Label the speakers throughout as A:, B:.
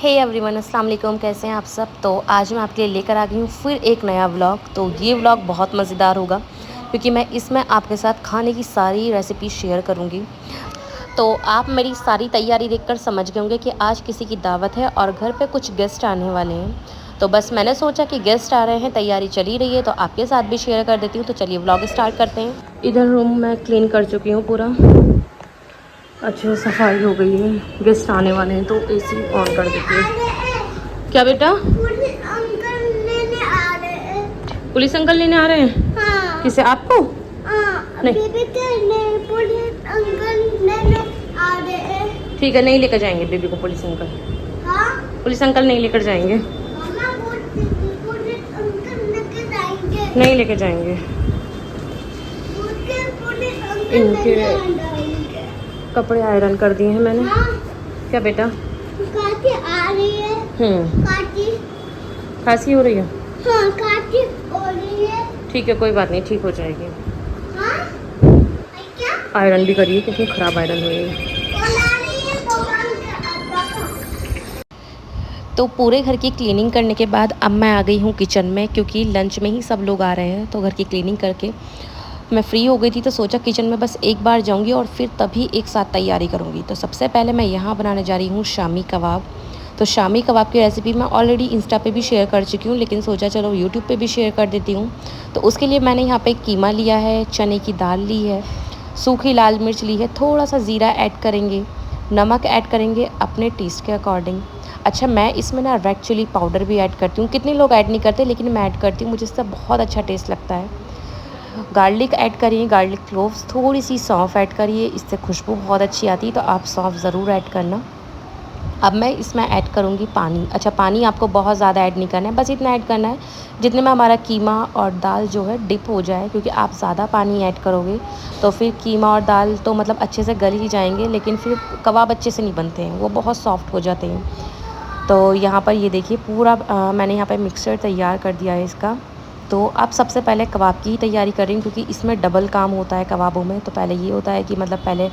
A: Hey everyone, अस्सलाम वालेकुम। कैसे हैं आप सब। तो आज मैं आपके लिए लेकर आ गई हूँ फिर एक नया व्लॉग। तो ये व्लॉग बहुत मज़ेदार होगा क्योंकि मैं इसमें आपके साथ खाने की सारी रेसिपी शेयर करूँगी। तो आप मेरी सारी तैयारी देखकर समझ गए होंगे कि आज किसी की दावत है और घर पे कुछ गेस्ट आने वाले हैं। तो बस मैंने सोचा कि गेस्ट आ रहे हैं, तैयारी चली रही है तो आपके साथ भी शेयर कर देती हूँ। तो चलिए व्लॉग स्टार्ट करते हैं। इधर रूम मैं क्लीन कर चुकी हूँ पूरा, अच्छे से सफाई हो गई है। गेस्ट आने वाले हैं तो एसी ऑन कर देती हूँ। क्या बेटा? पुलिस अंकल लेने आ रहे हैं? हाँ। किसे, आपको? हाँ, नहीं, पुलिस अंकल लेने आ रहे हैं। ठीक है, नहीं लेकर जाएंगे बेबी को पुलिस अंकल। हाँ? पुलिस अंकल नहीं लेकर जाएंगे। पुलिस अंकल लेकर जाएंगे। नहीं लेकर जाएंगे। इनके कपड़े आयरन कर दिए हैं मैंने। हाँ? क्या बेटा? खांसी आ रही है। खांसी हो रही है? हाँ, खांसी हो रही है। ठीक है, कोई बात नहीं, ठीक हो जाएगी। हाँ? क्या? आयरन भी करिए, कितनी ख़राब आयरन हुई है। तो पूरे घर की क्लीनिंग करने के बाद अब मैं आ गई हूँ किचन में, क्योंकि लंच में ही सब लोग आ रहे हैं। तो घर की क्लीनिंग करके मैं फ़्री हो गई थी तो सोचा किचन में बस एक बार जाऊंगी और फिर तभी एक साथ तैयारी करूंगी। तो सबसे पहले मैं यहाँ बनाने जा रही हूँ शामी कबाब। तो शामी कबाब की रेसिपी मैं ऑलरेडी इंस्टा पे भी शेयर कर चुकी हूँ, लेकिन सोचा चलो यूट्यूब पे भी शेयर कर देती हूँ। तो उसके लिए मैंने यहाँ पे कीमा लिया है, चने की दाल ली है, सूखी लाल मिर्च ली है, थोड़ा सा ज़ीरा ऐड करेंगे, नमक ऐड करेंगे अपने टेस्ट के अकॉर्डिंग। अच्छा, मैं इसमें ना रेड चिली पाउडर भी ऐड करती हूँ। कितने लोग ऐड नहीं करते, लेकिन मैं ऐड करती हूँ, मुझे इससे बहुत अच्छा टेस्ट लगता है। गार्लिक ऐड करिए, गार्लिक क्लोव्स, थोड़ी सी सौंफ ऐड करिए, इससे खुशबू बहुत अच्छी आती है। तो आप सौंफ ज़रूर ऐड करना। अब मैं इसमें ऐड करूँगी पानी। अच्छा, पानी आपको बहुत ज़्यादा ऐड नहीं करना है, बस इतना ऐड करना है जितने में हमारा कीमा और दाल जो है डिप हो जाए। क्योंकि आप ज़्यादा पानी ऐड करोगे तो फिर कीमा और दाल तो मतलब अच्छे से गल ही जाएंगे, लेकिन फिर कबाब अच्छे से नहीं बनते हैं, वो बहुत सॉफ्ट हो जाते हैं। तो यहाँ पर ये देखिए पूरा मैंने यहाँ पर मिक्सचर तैयार कर दिया है इसका। तो अब सबसे पहले कबाब की ही तैयारी कर रही हूँ, क्योंकि इसमें डबल काम होता है कबाबों में। तो पहले ये होता है कि मतलब पहले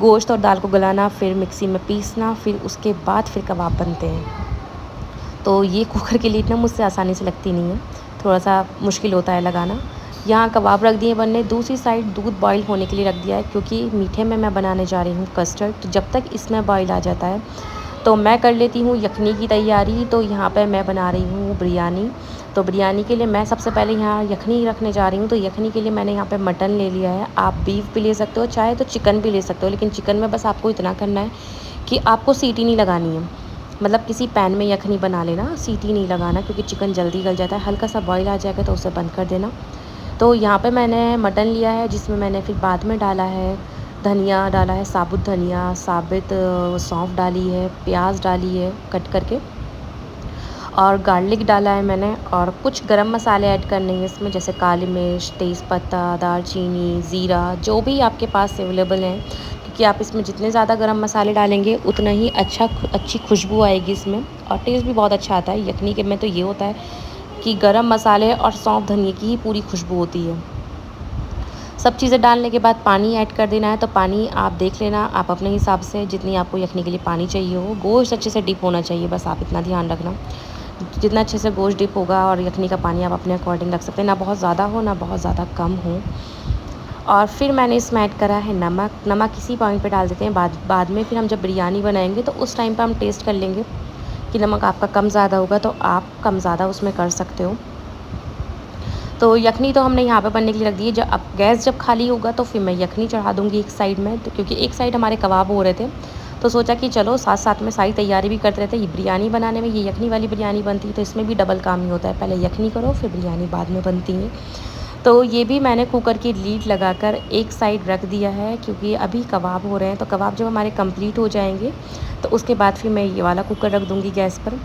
A: गोश्त और दाल को गलाना, फिर मिक्सी में पीसना, फिर उसके बाद फिर कबाब बनते हैं। तो ये कुकर के लिए इतना मुझसे आसानी से लगती नहीं है, थोड़ा सा मुश्किल होता है लगाना। यहाँ कबाब रख दिए बनने, दूसरी साइड दूध बॉईल होने के लिए रख दिया है, क्योंकि मीठे में मैं बनाने जा रही हूँ कस्टर्ड। तो जब तक इसमें बॉईल आ जाता है तो मैं कर लेती हूँ यखनी की तैयारी। तो यहाँ पर मैं बना रही हूँ बिरयानी। तो बिरयानी के लिए मैं सबसे पहले यहाँ यखनी रखने जा रही हूँ। तो यखनी के लिए मैंने यहाँ पे मटन ले लिया है। आप बीफ भी ले सकते हो, चाहे तो चिकन भी ले सकते हो, लेकिन चिकन में बस आपको इतना करना है कि आपको सीटी नहीं लगानी है। मतलब किसी पैन में यखनी बना लेना, सीटी नहीं लगाना, क्योंकि चिकन जल्दी गल जाता है। हल्का सा बॉईल आ जाएगा तो उसे बंद कर देना। तो यहाँ पे मैंने मटन लिया है, जिसमें मैंने फिर बाद में डाला है धनिया, डाला है साबुत धनिया, साबित सौंफ डाली है, प्याज डाली है कट करके, और गार्लिक डाला है मैंने। और कुछ गरम मसाले ऐड करने हैं इसमें, जैसे काली मिर्च, तेज़पत्ता, दालचीनी, ज़ीरा, जो भी आपके पास अवेलेबल हैं। क्योंकि आप इसमें जितने ज़्यादा गरम मसाले डालेंगे उतना ही अच्छी खुशबू आएगी इसमें, और टेस्ट भी बहुत अच्छा आता है। यखनी के में तो ये होता है कि गरम मसाले और सौंफ धनिए की ही पूरी खुशबू होती है। सब चीज़ें डालने के बाद पानी ऐड कर देना है। तो पानी आप देख लेना, आप अपने हिसाब से जितनी आपको यखनी के लिए पानी चाहिए हो। गोश्त अच्छे से डिप होना चाहिए, बस आप इतना ध्यान रखना। जितना अच्छे से गोश्त डिप होगा, और यखनी का पानी आप अपने अकॉर्डिंग रख सकते हैं, ना बहुत ज़्यादा हो ना बहुत ज़्यादा कम हो। और फिर मैंने इसमें ऐड करा है नमक। नमक इसी पॉइंट पे डाल देते हैं, बाद में फिर हम जब बिरयानी बनाएंगे तो उस टाइम पे हम टेस्ट कर लेंगे कि नमक आपका कम ज़्यादा होगा, तो आप कम ज़्यादा उसमें कर सकते हो। तो यखनी तो हमने यहाँ पे बनने के लिए रख दी है। जब अब गैस जब खाली होगा तो फिर मैं यखनी चढ़ा दूँगी एक साइड में। तो क्योंकि एक साइड हमारे कबाब हो रहे थे, तो सोचा कि चलो साथ साथ में सारी तैयारी भी करते रहते। ये बिरयानी बनाने में, ये यखनी वाली बिरयानी बनती है तो इसमें भी डबल काम ही होता है, पहले यखनी करो फिर बिरयानी बाद में बनती है। तो ये भी मैंने कुकर की लीड लगाकर एक साइड रख दिया है, क्योंकि अभी कबाब हो रहे हैं। तो कबाब जब हमारे कंप्लीट हो जाएंगे तो उसके बाद फिर मैं ये वाला कुकर रख दूँगी गैस पर।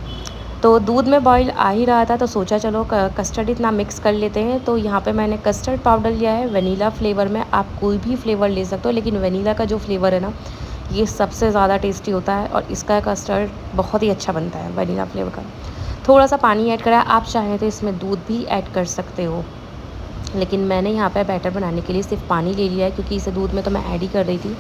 A: तो दूध में बॉईल आ ही रहा था तो सोचा चलो कस्टर्ड इतना मिक्स कर लेते हैं। तो यहाँ पे मैंने कस्टर्ड पाउडर लिया है वनीला फ्लेवर में। आप कोई भी फ्लेवर ले सकते हो, लेकिन वनीला का जो फ्लेवर है ना, ये सबसे ज़्यादा टेस्टी होता है, और इसका कस्टर्ड बहुत ही अच्छा बनता है वनीला फ्लेवर का। थोड़ा सा पानी ऐड करा है, आप चाहें तो इसमें दूध भी ऐड कर सकते हो, लेकिन मैंने यहाँ पे बैटर बनाने के लिए सिर्फ पानी ले लिया है, क्योंकि इसे दूध में तो मैं ऐड ही कर रही थी।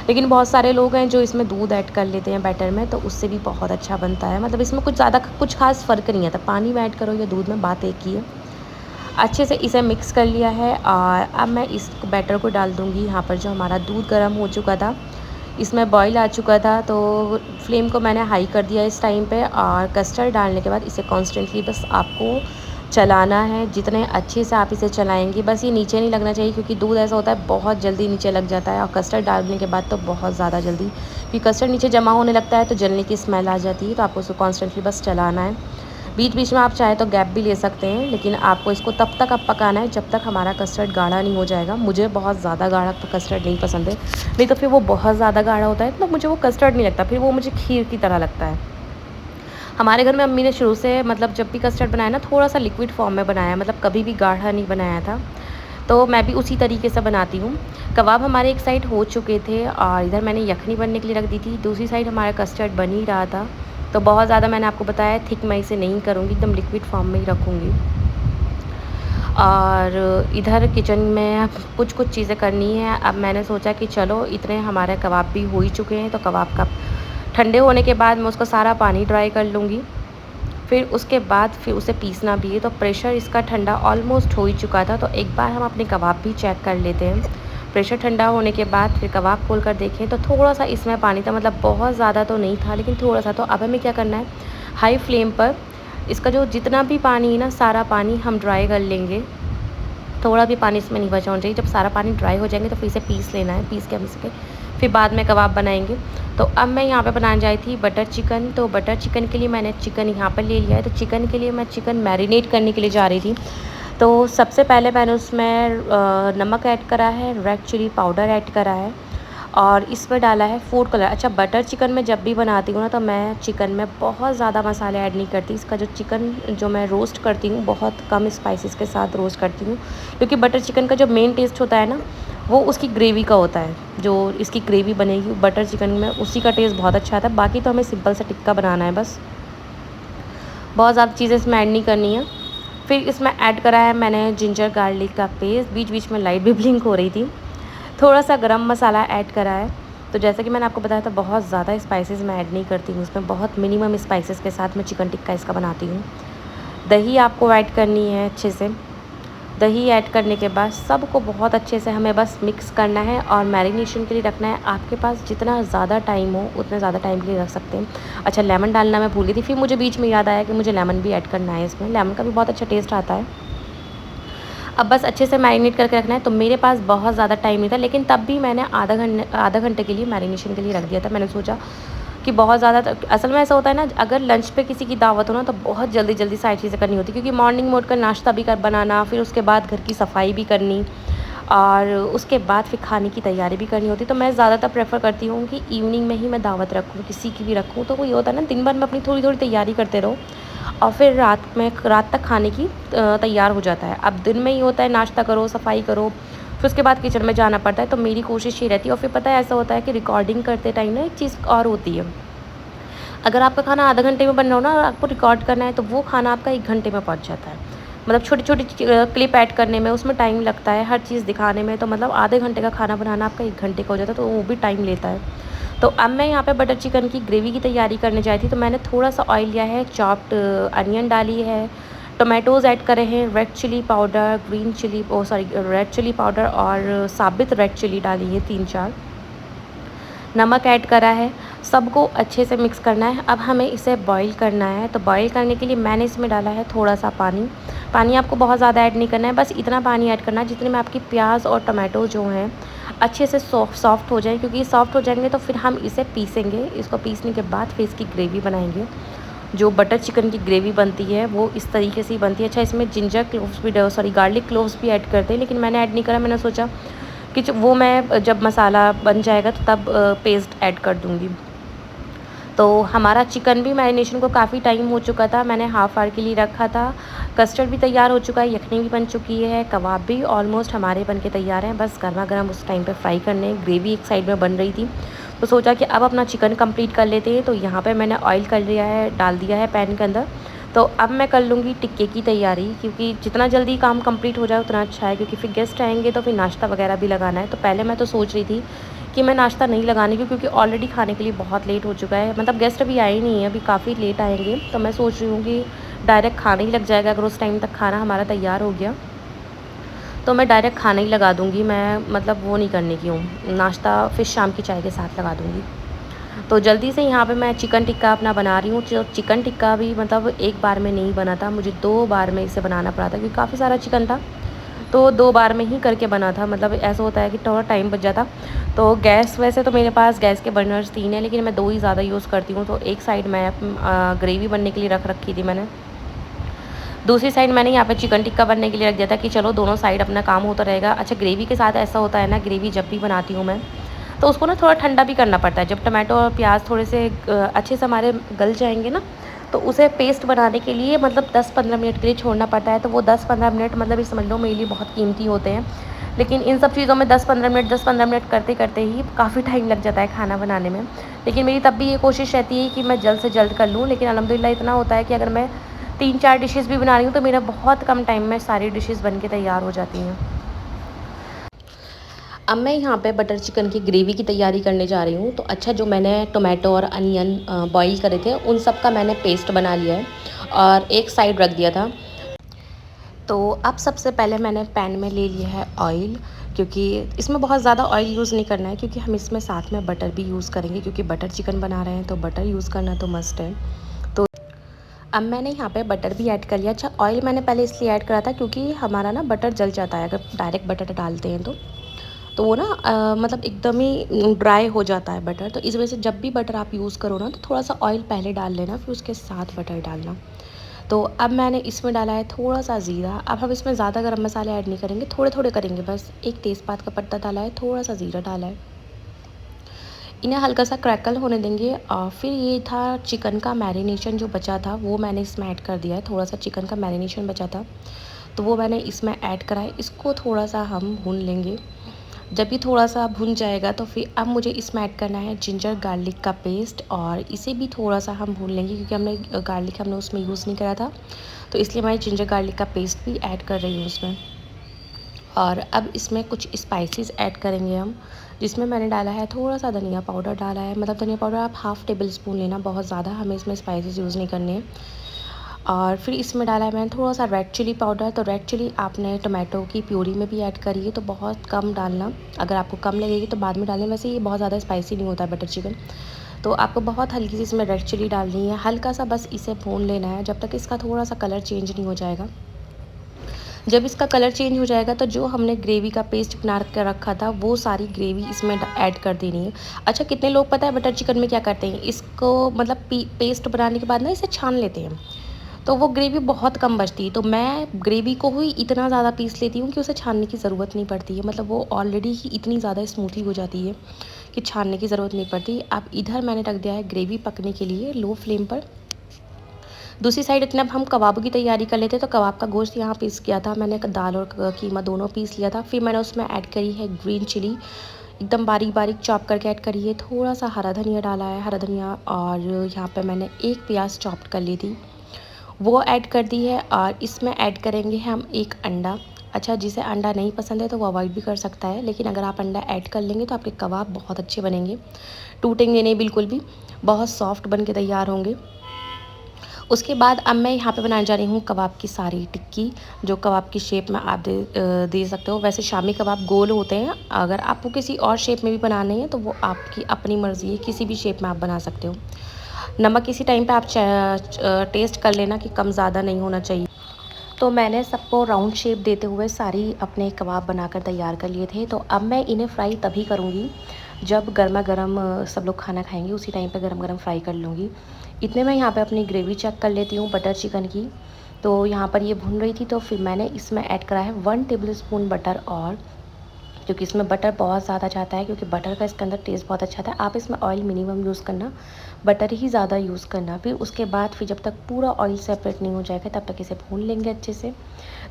A: लेकिन बहुत सारे लोग हैं जो इसमें दूध ऐड कर लेते हैं बैटर में, तो उससे भी बहुत अच्छा बनता है। मतलब इसमें कुछ ज़्यादा कुछ खास फ़र्क नहीं आता, पानी में ऐड करो या दूध में, बात एक ही है। अच्छे से इसे मिक्स कर लिया है और अब मैं इस बैटर को डाल दूँगी यहाँ पर। जो हमारा दूध गर्म हो चुका था, इसमें बॉईल आ चुका था, तो फ्लेम को मैंने हाई कर दिया इस टाइम पे। और कस्टर्ड डालने के बाद इसे कॉन्स्टेंटली बस आपको चलाना है। जितने अच्छे से आप इसे चलाएंगे, बस ये नीचे नहीं लगना चाहिए, क्योंकि दूध ऐसा होता है बहुत जल्दी नीचे लग जाता है, और कस्टर्ड डालने के बाद तो बहुत ज़्यादा जल्दी, क्योंकि कस्टर्ड नीचे जमा होने लगता है तो जलने की स्मेल आ जाती है। तो आपको उसको कॉन्स्टेंटली बस चलाना है। बीच बीच में आप चाहे तो गैप भी ले सकते हैं, लेकिन आपको इसको तब तक अब पकाना है जब तक हमारा कस्टर्ड गाढ़ा नहीं हो जाएगा। मुझे बहुत ज़्यादा गाढ़ा तो कस्टर्ड नहीं पसंद है, नहीं तो फिर वो बहुत ज़्यादा गाढ़ा होता है तो मुझे वो कस्टर्ड नहीं लगता, फिर वो मुझे खीर की तरह लगता है। हमारे घर में अम्मी ने शुरू से, मतलब जब भी कस्टर्ड बनाया ना, थोड़ा सा लिक्विड फॉर्म में बनाया, मतलब कभी भी गाढ़ा नहीं बनाया था। तो मैं भी उसी तरीके से बनाती हूँ। कबाब हमारे एक साइड हो चुके थे और इधर मैंने यखनी बनने के लिए रख दी थी, दूसरी साइड हमारा कस्टर्ड बन ही रहा था। तो बहुत ज़्यादा मैंने आपको बताया थिक मैं इसे नहीं करूँगी, एकदम लिक्विड फॉर्म में ही रखूँगी। और इधर किचन में अब कुछ चीज़ें करनी है। अब मैंने सोचा कि चलो इतने हमारे कबाब भी हो ही चुके हैं, तो कबाब का ठंडे होने के बाद मैं उसका सारा पानी ड्राई कर लूँगी। फिर उसके बाद फिर उसे पीसना भी है। तो प्रेशर इसका ठंडा ऑलमोस्ट हो ही चुका था, तो एक बार हम अपने कबाब भी चेक कर लेते हैं। प्रेशर ठंडा होने के बाद फिर कबाब खोल कर देखें तो थोड़ा सा इसमें पानी था, मतलब बहुत ज़्यादा तो नहीं था, लेकिन थोड़ा सा। तो अब हमें क्या करना है, हाई फ्लेम पर इसका जो जितना भी पानी है ना, सारा पानी हम ड्राई कर लेंगे। थोड़ा भी पानी इसमें नहीं बचा होना चाहिए। जब सारा पानी ड्राई हो जाएंगे तो फिर इसे पीस लेना है, पीस के हम इसके फिर बाद में कबाब बनाएंगे। तो अब मैं यहाँ पे बनाने जाई थी बटर चिकन। तो बटर चिकन के लिए मैंने चिकन यहाँ पर ले लिया है। तो चिकन के लिए मैं चिकन मैरिनेट करने के लिए जा रही थी। तो सबसे पहले मैंने उसमें नमक ऐड करा है, रेड चिली पाउडर ऐड करा है, और इसमें डाला है फूड कलर। अच्छा, बटर चिकन में जब भी बनाती हूँ ना, तो मैं चिकन में बहुत ज़्यादा मसाले ऐड नहीं करती। इसका जो चिकन जो मैं रोस्ट करती हूँ, बहुत कम स्पाइसेस के साथ रोस्ट करती हूँ, क्योंकि बटर चिकन का जो मेन टेस्ट होता है ना, वो उसकी ग्रेवी का होता है। जो इसकी ग्रेवी बनेगी बटर चिकन में, उसी का टेस्ट बहुत अच्छा आता है। बाकी तो हमें सिंपल सा टिक्का बनाना है बस, बहुत ज़्यादा चीज़ें इसमें ऐड नहीं करनी है। फिर इसमें ऐड करा है मैंने जिंजर गार्लिक का पेस्ट। बीच बीच में लाइट भी ब्लिंक हो रही थी। थोड़ा सा गरम मसाला ऐड करा है। तो जैसे कि मैंने आपको बताया था, बहुत ज़्यादा स्पाइसेस मैं ऐड नहीं करती हूँ उसमें, बहुत मिनिमम स्पाइसेस के साथ मैं चिकन टिक्का इसका बनाती हूँ। दही आपको ऐड करनी है अच्छे से। दही ऐड करने के बाद सबको बहुत अच्छे से हमें बस मिक्स करना है और मैरिनेशन के लिए रखना है। आपके पास जितना ज़्यादा टाइम हो उतना ज़्यादा टाइम के लिए रख सकते हैं। अच्छा, लेमन डालना मैं भूल गई थी, फिर मुझे बीच में याद आया कि मुझे लेमन भी ऐड करना है इसमें। लेमन का भी बहुत अच्छा टेस्ट आता है। अब बस अच्छे से मैरिनेट करके रखना है। तो मेरे पास बहुत ज़्यादा टाइम नहीं था, लेकिन तब भी मैंने आधा घंटे के लिए मैरिनेशन के लिए रख दिया था। मैंने सोचा कि बहुत ज़्यादा, असल में ऐसा होता है ना, अगर लंच पे किसी की दावत हो ना, तो बहुत जल्दी जल्दी सारी चीज़ें करनी होती है, क्योंकि मॉर्निंग मोड का नाश्ता भी कर बनाना, फिर उसके बाद घर की सफाई भी करनी, और उसके बाद फिर खाने की तैयारी भी करनी होती है। तो मैं ज़्यादातर प्रेफर करती हूँ कि इवनिंग में ही मैं दावत रखूँ, किसी की भी रखूँ। तो वो ये होता है ना, दिन भर में अपनी थोड़ी थोड़ी तैयारी करते रहो, और फिर रात तक खाने की तैयार हो जाता है। अब दिन में ही होता है नाश्ता करो, सफाई करो, फिर उसके बाद किचन में जाना पड़ता है। तो मेरी कोशिश ये रहती है। और फिर पता है ऐसा होता है कि रिकॉर्डिंग करते टाइम ना एक चीज़ और होती है, अगर आपका खाना आधा घंटे में बन रहा हो ना और आपको रिकॉर्ड करना है, तो वो खाना आपका 1 घंटे में पहुंच जाता है। मतलब छोटी छोटी क्लिप ऐड करने में उसमें टाइम लगता है, हर चीज़ दिखाने में। तो मतलब आधे घंटे का खाना बनाना आपका 1 घंटे का हो जाता है, तो वो भी टाइम लेता है। तो अब मैं यहाँ पे बटर चिकन की ग्रेवी की तैयारी करने जाई थी। तो मैंने थोड़ा सा ऑयल लिया है, चॉप्ड अनियन डाली है, टोमेटोज़ ऐड करे हैं, red chilli powder, red chilli powder और साबित रेड चिली डाली है 3-4, नमक ऐड करा है। सबको अच्छे से मिक्स करना है। अब हमें इसे बॉईल करना है। तो बॉईल करने के लिए मैंने इसमें डाला है थोड़ा सा पानी। पानी आपको बहुत ज़्यादा ऐड नहीं करना है, बस इतना पानी ऐड करना है जितने में आपकी प्याज और टमाटो जो हैं अच्छे से सॉफ्ट हो जाए, क्योंकि सॉफ्ट हो जाएंगे तो फिर हम इसे पीसेंगे। इसको पीसने के बाद फिर इसकी ग्रेवी बनाएंगे। जो बटर चिकन की ग्रेवी बनती है वो इस तरीके से ही बनती है। अच्छा, इसमें जिंजर क्लोव्स भी गार्लिक क्लोव्स भी ऐड करते हैं, लेकिन मैंने ऐड नहीं करा। मैंने सोचा कि वो मैं जब मसाला बन जाएगा तो तब पेस्ट ऐड कर दूँगी। तो हमारा चिकन भी मैरिनेशन को काफ़ी टाइम हो चुका था, मैंने हाफ़ आवर के लिए रखा था। कस्टर्ड भी तैयार हो चुका है, यखनी भी बन चुकी है, कबाब भी ऑलमोस्ट हमारे बन के तैयार हैं। बस गर्मा गर्म उस टाइम पे फ्राई करने, ग्रेवी एक साइड में बन रही थी। तो सोचा कि अब अपना चिकन कंप्लीट कर लेते हैं। तो यहाँ पे मैंने ऑयल कर लिया है, डाल दिया है पैन के अंदर। तो अब मैं कर लूँगी टिक्के की तैयारी, क्योंकि जितना जल्दी काम कंप्लीट हो जाए उतना अच्छा है, क्योंकि फिर गेस्ट आएंगे तो फिर नाश्ता वगैरह भी लगाना है। तो पहले मैं तो सोच रही थी कि मैं नाश्ता नहीं लगाने की, क्योंकि ऑलरेडी खाने के लिए बहुत लेट हो चुका है। मतलब गेस्ट अभी आए ही नहीं है, अभी काफ़ी लेट आएंगे, तो मैं सोच रही हूँ कि डायरेक्ट खाना ही लग जाएगा। अगर उस टाइम तक खाना हमारा तैयार हो गया तो मैं डायरेक्ट खाना ही लगा दूँगी। मैं मतलब वो नहीं करने की हूँ, नाश्ता फिर शाम की चाय के साथ लगा दूँगी। तो जल्दी से यहाँ पे मैं चिकन टिक्का अपना बना रही हूँ। जो चिकन टिक्का भी मतलब एक बार में नहीं बना था, मुझे 2 बार में इसे बनाना पड़ा था, क्योंकि काफ़ी सारा चिकन था, तो 2 बार में ही करके बना था। मतलब ऐसा होता है कि थोड़ा टाइम बच जाता। तो गैस, वैसे तो मेरे पास गैस के बर्नर्स 3 हैं, लेकिन मैं 2 ही ज़्यादा यूज़ करती हूँ। तो एक साइड मैं ग्रेवी बनने के लिए रख रखी थी मैंने, दूसरी साइड मैंने यहाँ पे चिकन टिक्का बनने के लिए रख दिया था कि चलो दोनों साइड अपना काम होता रहेगा। अच्छा, ग्रेवी के साथ ऐसा होता है ना, ग्रेवी जब भी बनाती हूँ मैं, तो उसको ना थोड़ा ठंडा भी करना पड़ता है। जब टमाटो और प्याज थोड़े से अच्छे से हमारे गल जाएंगे ना, तो उसे पेस्ट बनाने के लिए मतलब 10-15 मिनट के लिए छोड़ना पड़ता है। तो वो 10-15 मिनट मतलब ये समझ लो मेरे लिए बहुत कीमती होते हैं। लेकिन इन सब चीज़ों में 10-15 मिनट करते करते ही काफ़ी टाइम लग जाता है खाना बनाने में। लेकिन मेरी तब भी ये कोशिश रहती है कि मैं जल्द से जल्द कर लूँ। लेकिन अल्हम्दुलिल्लाह इतना होता है कि अगर मैं 3-4 डिशेज़ भी बना रही हूँ तो मेरा बहुत कम टाइम में सारी डिशेज़ बन के तैयार हो जाती हैं। अब मैं यहाँ पे बटर चिकन की ग्रेवी की तैयारी करने जा रही हूँ। तो अच्छा, जो मैंने टोमेटो और अनियन बॉईल करे थे, उन सब का मैंने पेस्ट बना लिया है और एक साइड रख दिया था। तो अब सबसे पहले मैंने पैन में ले लिया है ऑयल, क्योंकि इसमें बहुत ज़्यादा ऑयल यूज़ नहीं करना है, क्योंकि हम इसमें साथ में बटर भी यूज़ करेंगे, क्योंकि बटर चिकन बना रहे हैं तो बटर यूज़ करना तो मस्ट है। तो अब मैंने यहाँ पे बटर भी ऐड कर लिया। अच्छा, ऑयल मैंने पहले इसलिए ऐड करा था क्योंकि हमारा ना बटर जल जाता है अगर डायरेक्ट बटर डालते हैं तो वो ना मतलब एकदम ही ड्राई हो जाता है बटर। तो इस वजह से जब भी बटर आप यूज़ करो ना, तो थोड़ा सा ऑयल पहले डाल लेना, फिर उसके साथ बटर डालना। तो अब मैंने इसमें डाला है थोड़ा सा ज़ीरा। अब हम इसमें ज़्यादा गरम मसाले ऐड नहीं करेंगे, थोड़े थोड़े करेंगे बस। एक तेज़पात का पत्ता डाला है, थोड़ा सा ज़ीरा डाला है, इन्हें हल्का सा क्रैकल होने देंगे। और फिर ये था चिकन का मैरिनेशन जो बचा था, वो मैंने इसमें ऐड कर दिया है। थोड़ा सा चिकन का मैरिनेशन बचा था तो वो मैंने इसमें ऐड करा है। इसको थोड़ा सा हम भून लेंगे। जब भी थोड़ा सा भुन जाएगा तो फिर अब मुझे इसमें ऐड करना है जिंजर गार्लिक का पेस्ट, और इसे भी थोड़ा सा हम भून लेंगे, क्योंकि हमने गार्लिक हमने उसमें यूज़ नहीं करा था, तो इसलिए मैं जिंजर गार्लिक का पेस्ट भी ऐड कर रही हूँ उसमें। और अब इसमें कुछ स्पाइसेस ऐड करेंगे हम, जिसमें मैंने डाला है थोड़ा सा धनिया पाउडर डाला है। मतलब धनिया पाउडर आप हाफ़ टेबल स्पून लेना, बहुत ज़्यादा हमें इसमें स्पाइसेस यूज़ नहीं करने हैं। और फिर इसमें डाला है मैंने थोड़ा सा रेड चिली पाउडर। तो रेड चिली आपने टोमेटो की प्यूरी में भी ऐड करी है, तो बहुत कम डालना। अगर आपको कम लगेगी तो बाद में डालें, वैसे ये बहुत ज़्यादा स्पाइसी नहीं होता है बटर चिकन। तो आपको बहुत हल्की सी इसमें रेड चिली डालनी है, हल्का सा बस इसे भून लेना है जब तक इसका थोड़ा सा कलर चेंज नहीं हो जाएगा। जब इसका कलर चेंज हो जाएगा तो जो हमने ग्रेवी का पेस्ट बना कर रखा था, वो सारी ग्रेवी इसमें ऐड कर देनी है। अच्छा, कितने लोग पता है बटर चिकन में क्या करते हैं, इसको मतलब पेस्ट बनाने के बाद ना इसे छान लेते हैं, तो वो ग्रेवी बहुत कम बचती है। तो मैं ग्रेवी को ही इतना ज़्यादा पीस लेती हूँ कि उसे छानने की ज़रूरत नहीं पड़ती है। मतलब वो ऑलरेडी ही इतनी ज़्यादा स्मूथी हो जाती है कि छानने की ज़रूरत नहीं पड़ती। अब इधर मैंने रख दिया है ग्रेवी पकने के लिए लो फ्लेम पर। दूसरी साइड इतना हम कबाबों की तैयारी कर लेते, तो कबाब का गोश्त यहाँ पीस किया था मैंने, दाल और कीमा दोनों पीस लिया था। फिर मैंने उसमें ऐड करी है ग्रीन चिली, एकदम बारीक बारीक चॉप करके ऐड करी है। थोड़ा सा हरा धनिया डाला है, हरा धनिया। और यहाँ पे मैंने एक प्याज चॉप कर ली थी, वो ऐड कर दी है। और इसमें ऐड करेंगे हम एक अंडा। अच्छा, जिसे अंडा नहीं पसंद है तो वो अवॉइड भी कर सकता है, लेकिन अगर आप अंडा ऐड कर लेंगे तो आपके कबाब बहुत अच्छे बनेंगे, टूटेंगे नहीं बिल्कुल भी, बहुत सॉफ्ट बन के तैयार होंगे। उसके बाद अब मैं यहाँ पे बनाने जा रही हूँ कबाब की सारी टिक्की, जो कबाब की शेप में आप दे सकते हो। वैसे शामी कबाब गोल होते हैं, अगर आपको किसी और शेप में भी बनाने हैं तो वो आपकी अपनी मर्ज़ी है, किसी भी शेप में आप बना सकते हो। नमक इसी टाइम पे आप टेस्ट कर लेना कि कम ज़्यादा नहीं होना चाहिए। तो मैंने सबको राउंड शेप देते हुए सारी अपने कबाब बनाकर तैयार कर लिए थे। तो अब मैं इन्हें फ्राई तभी करूँगी जब गर्मा गर्म सब लोग खाना खाएंगे, उसी टाइम पे गरम गरम फ्राई कर लूँगी। इतने में यहाँ पे अपनी ग्रेवी चेक कर लेती हूँ बटर चिकन की। तो यहाँ पर ये भून रही थी, तो फिर मैंने इसमें ऐड करा है 1 टेबल स्पून बटर, और क्योंकि इसमें बटर बहुत ज़्यादा जाता है, क्योंकि बटर का इसके अंदर टेस्ट बहुत अच्छा था। आप इसमें ऑयल मिनिमम यूज़ करना, बटर ही ज़्यादा यूज़ करना। फिर उसके बाद फिर जब तक पूरा ऑयल सेपरेट नहीं हो जाएगा तब तक इसे भून लेंगे अच्छे से।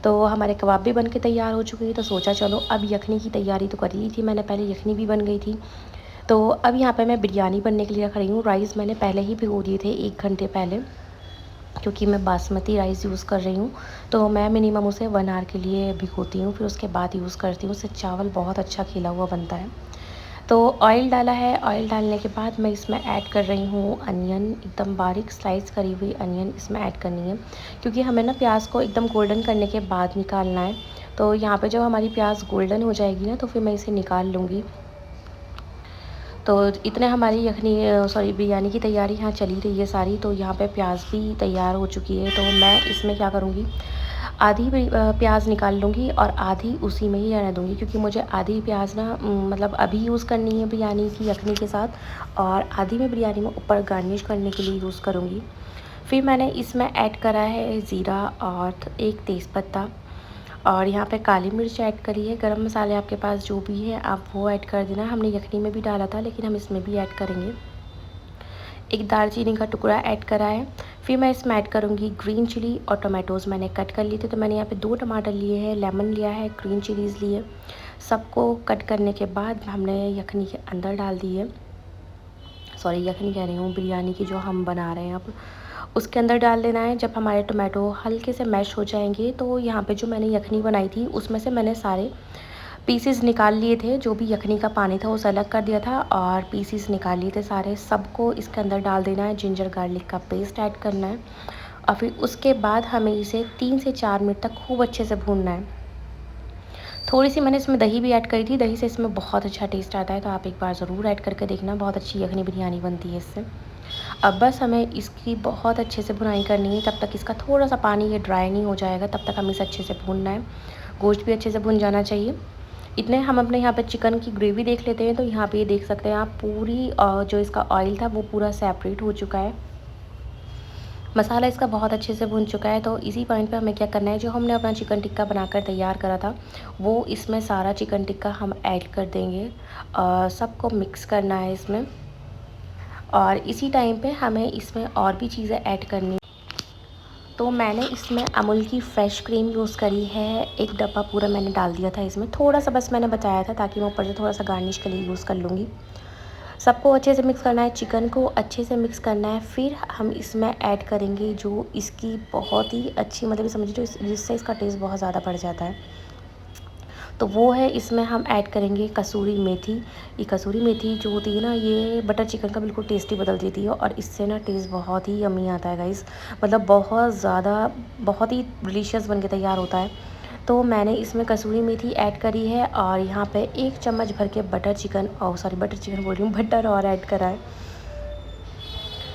A: तो हमारे कबाब भी बन के तैयार हो चुके हैं। तो सोचा चलो अब यखनी की तैयारी तो कर ली थी मैंने, पहले यखनी भी बन गई थी। तो अब यहाँ पे मैं बिरयानी बनने के लिए रख रही हूँ। राइस मैंने पहले ही भिगो दिए थे 1 घंटे पहले, क्योंकि मैं बासमती राइस यूज़ कर रही हूँ। तो मैं मिनिमम उसे 1 आवर के लिए भिगोती हूँ, फिर उसके बाद यूज़ करती हूँ। उससे चावल बहुत अच्छा खिला हुआ बनता है। तो ऑयल डाला है, ऑयल डालने के बाद मैं इसमें ऐड कर रही हूँ अनियन, एकदम बारीक स्लाइस करी हुई अनियन इसमें ऐड करनी है, क्योंकि हमें ना प्याज को एकदम गोल्डन करने के बाद निकालना है। तो यहाँ पे जब हमारी प्याज गोल्डन हो जाएगी ना, तो फिर मैं इसे निकाल लूँगी। तो इतने हमारी यखनी सॉरी बिरयानी की तैयारी यहाँ चली रही है सारी। तो यहाँ पे प्याज भी तैयार हो चुकी है, तो मैं इसमें क्या करूँगी, आधी प्याज निकाल लूँगी और आधी उसी में ही रहने दूँगी, क्योंकि मुझे आधी प्याज ना मतलब अभी यूज़ करनी है बिरयानी की यखनी के साथ, और आधी मैं बिरयानी में ऊपर गार्निश करने के लिए यूज़ करूँगी। फिर मैंने इसमें ऐड करा है ज़ीरा और एक तेज़पत्ता, और यहाँ पे काली मिर्च ऐड करी है। गरम मसाले आपके पास जो भी है आप वो ऐड कर देना। हमने यखनी में भी डाला था, लेकिन हम इसमें भी ऐड करेंगे। एक दालचीनी का टुकड़ा ऐड करा है। फिर मैं इसमें ऐड करूँगी ग्रीन चिली और टोमेटोज़ मैंने कट कर लिए थे। तो मैंने यहाँ पे 2 टमाटर लिए हैं, लेमन लिया है, ग्रीन चिलीज़ लिए। सबको कट करने के बाद हमने यखनी के अंदर डाल दी है। सॉरी, यखनी कह रही हूँ, बिरयानी की जो हम बना रहे हैं अब, उसके अंदर डाल देना है। जब हमारे टोमेटो हल्के से मैश हो जाएंगे, तो यहाँ पे जो मैंने यखनी बनाई थी उसमें से मैंने सारे पीसेस निकाल लिए थे। जो भी यखनी का पानी था उसे अलग कर दिया था और पीसेस निकाल लिए थे सारे। सबको इसके अंदर डाल देना है। जिंजर गार्लिक का पेस्ट ऐड करना है, और फिर उसके बाद हमें इसे 3 से 4 मिनट तक खूब अच्छे से भूनना है। थोड़ी सी मैंने इसमें दही भी ऐड करी थी। दही से इसमें बहुत अच्छा टेस्ट आता है, तो आप एक बार ज़रूर ऐड करके देखना। बहुत अच्छी यखनी बिरयानी बनती है इससे। अब बस हमें इसकी बहुत अच्छे से भुनाई करनी है। तब तक इसका थोड़ा सा पानी ये ड्राई नहीं हो जाएगा, तब तक हमें इसे अच्छे से भूनना है। गोश्त भी अच्छे से भुन जाना चाहिए। इतने हम अपने यहाँ पे चिकन की ग्रेवी देख लेते हैं। तो यहाँ पे ये देख सकते हैं आप, पूरी जो इसका ऑयल था वो पूरा सेपरेट हो चुका है। मसाला इसका बहुत अच्छे से भुन चुका है। तो इसी पॉइंट पे हमें क्या करना है, जो हमने अपना चिकन टिक्का बनाकर तैयार करा था वो इसमें सारा चिकन टिक्का हम ऐड कर देंगे। सबको मिक्स करना है इसमें, और इसी टाइम पे हमें इसमें और भी चीज़ें ऐड करनी। तो मैंने इसमें अमूल की फ़्रेश क्रीम यूज़ करी है। एक डब्बा पूरा मैंने डाल दिया था इसमें, थोड़ा सा बस मैंने बचाया था ताकि मैं ऊपर से थोड़ा सा गार्निश के लिए यूज़ कर लूँगी। सबको अच्छे से मिक्स करना है, चिकन को अच्छे से मिक्स करना है। फिर हम इसमें ऐड करेंगे जो इसकी बहुत ही अच्छी, मतलब समझिए जिससे इसका टेस्ट बहुत ज़्यादा बढ़ जाता है, तो वो है इसमें हम ऐड करेंगे कसूरी मेथी। ये कसूरी मेथी जो होती है ना, ये बटर चिकन का बिल्कुल टेस्ट ही बदल देती है, और इससे ना टेस्ट बहुत ही यम्मी आता है गाइस। मतलब बहुत ज़्यादा, बहुत ही डिलीशियस बन के तैयार होता है। तो मैंने इसमें कसूरी मेथी ऐड करी है, और यहाँ पे 1 चम्मच भर के बटर चिकन बोल रही हूँ, बटर और ऐड करा है।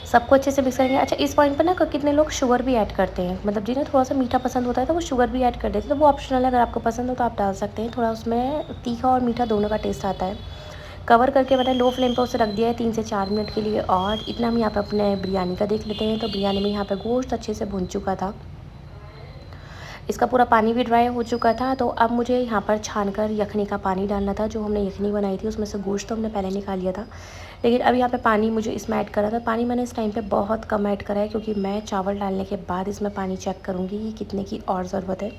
A: सबको अच्छे से मिक्स करेंगे। अच्छा, इस पॉइंट पर ना कितने लोग शुगर भी ऐड करते हैं, मतलब जिन्हें थोड़ा सा मीठा पसंद होता है तो वो शुगर भी ऐड कर देते हैं। तो वो ऑप्शनल है, अगर आपको पसंद हो तो आप डाल सकते हैं। थोड़ा उसमें तीखा और मीठा दोनों का टेस्ट आता है। कवर करके मैंने लो फ्लेम पर उसे रख दिया है 3 से 4 मिनट के लिए। और इतना हम यहाँ पर अपने बिरयानी का देख लेते हैं। तो बिरयानी में यहाँ पर गोश्त अच्छे से भुन चुका था, इसका पूरा पानी भी ड्राई हो चुका था। तो अब मुझे यहाँ पर छानकर यखनी का पानी डालना था। जो हमने यखनी बनाई थी उसमें से गोश्त तो हमने पहले निकाल लिया था, लेकिन अब यहाँ पे पानी मुझे इसमें ऐड करा था। पानी मैंने इस टाइम पे बहुत कम ऐड करा है, क्योंकि मैं चावल डालने के बाद इसमें पानी चेक करूँगी कि कितने की और ज़रूरत है।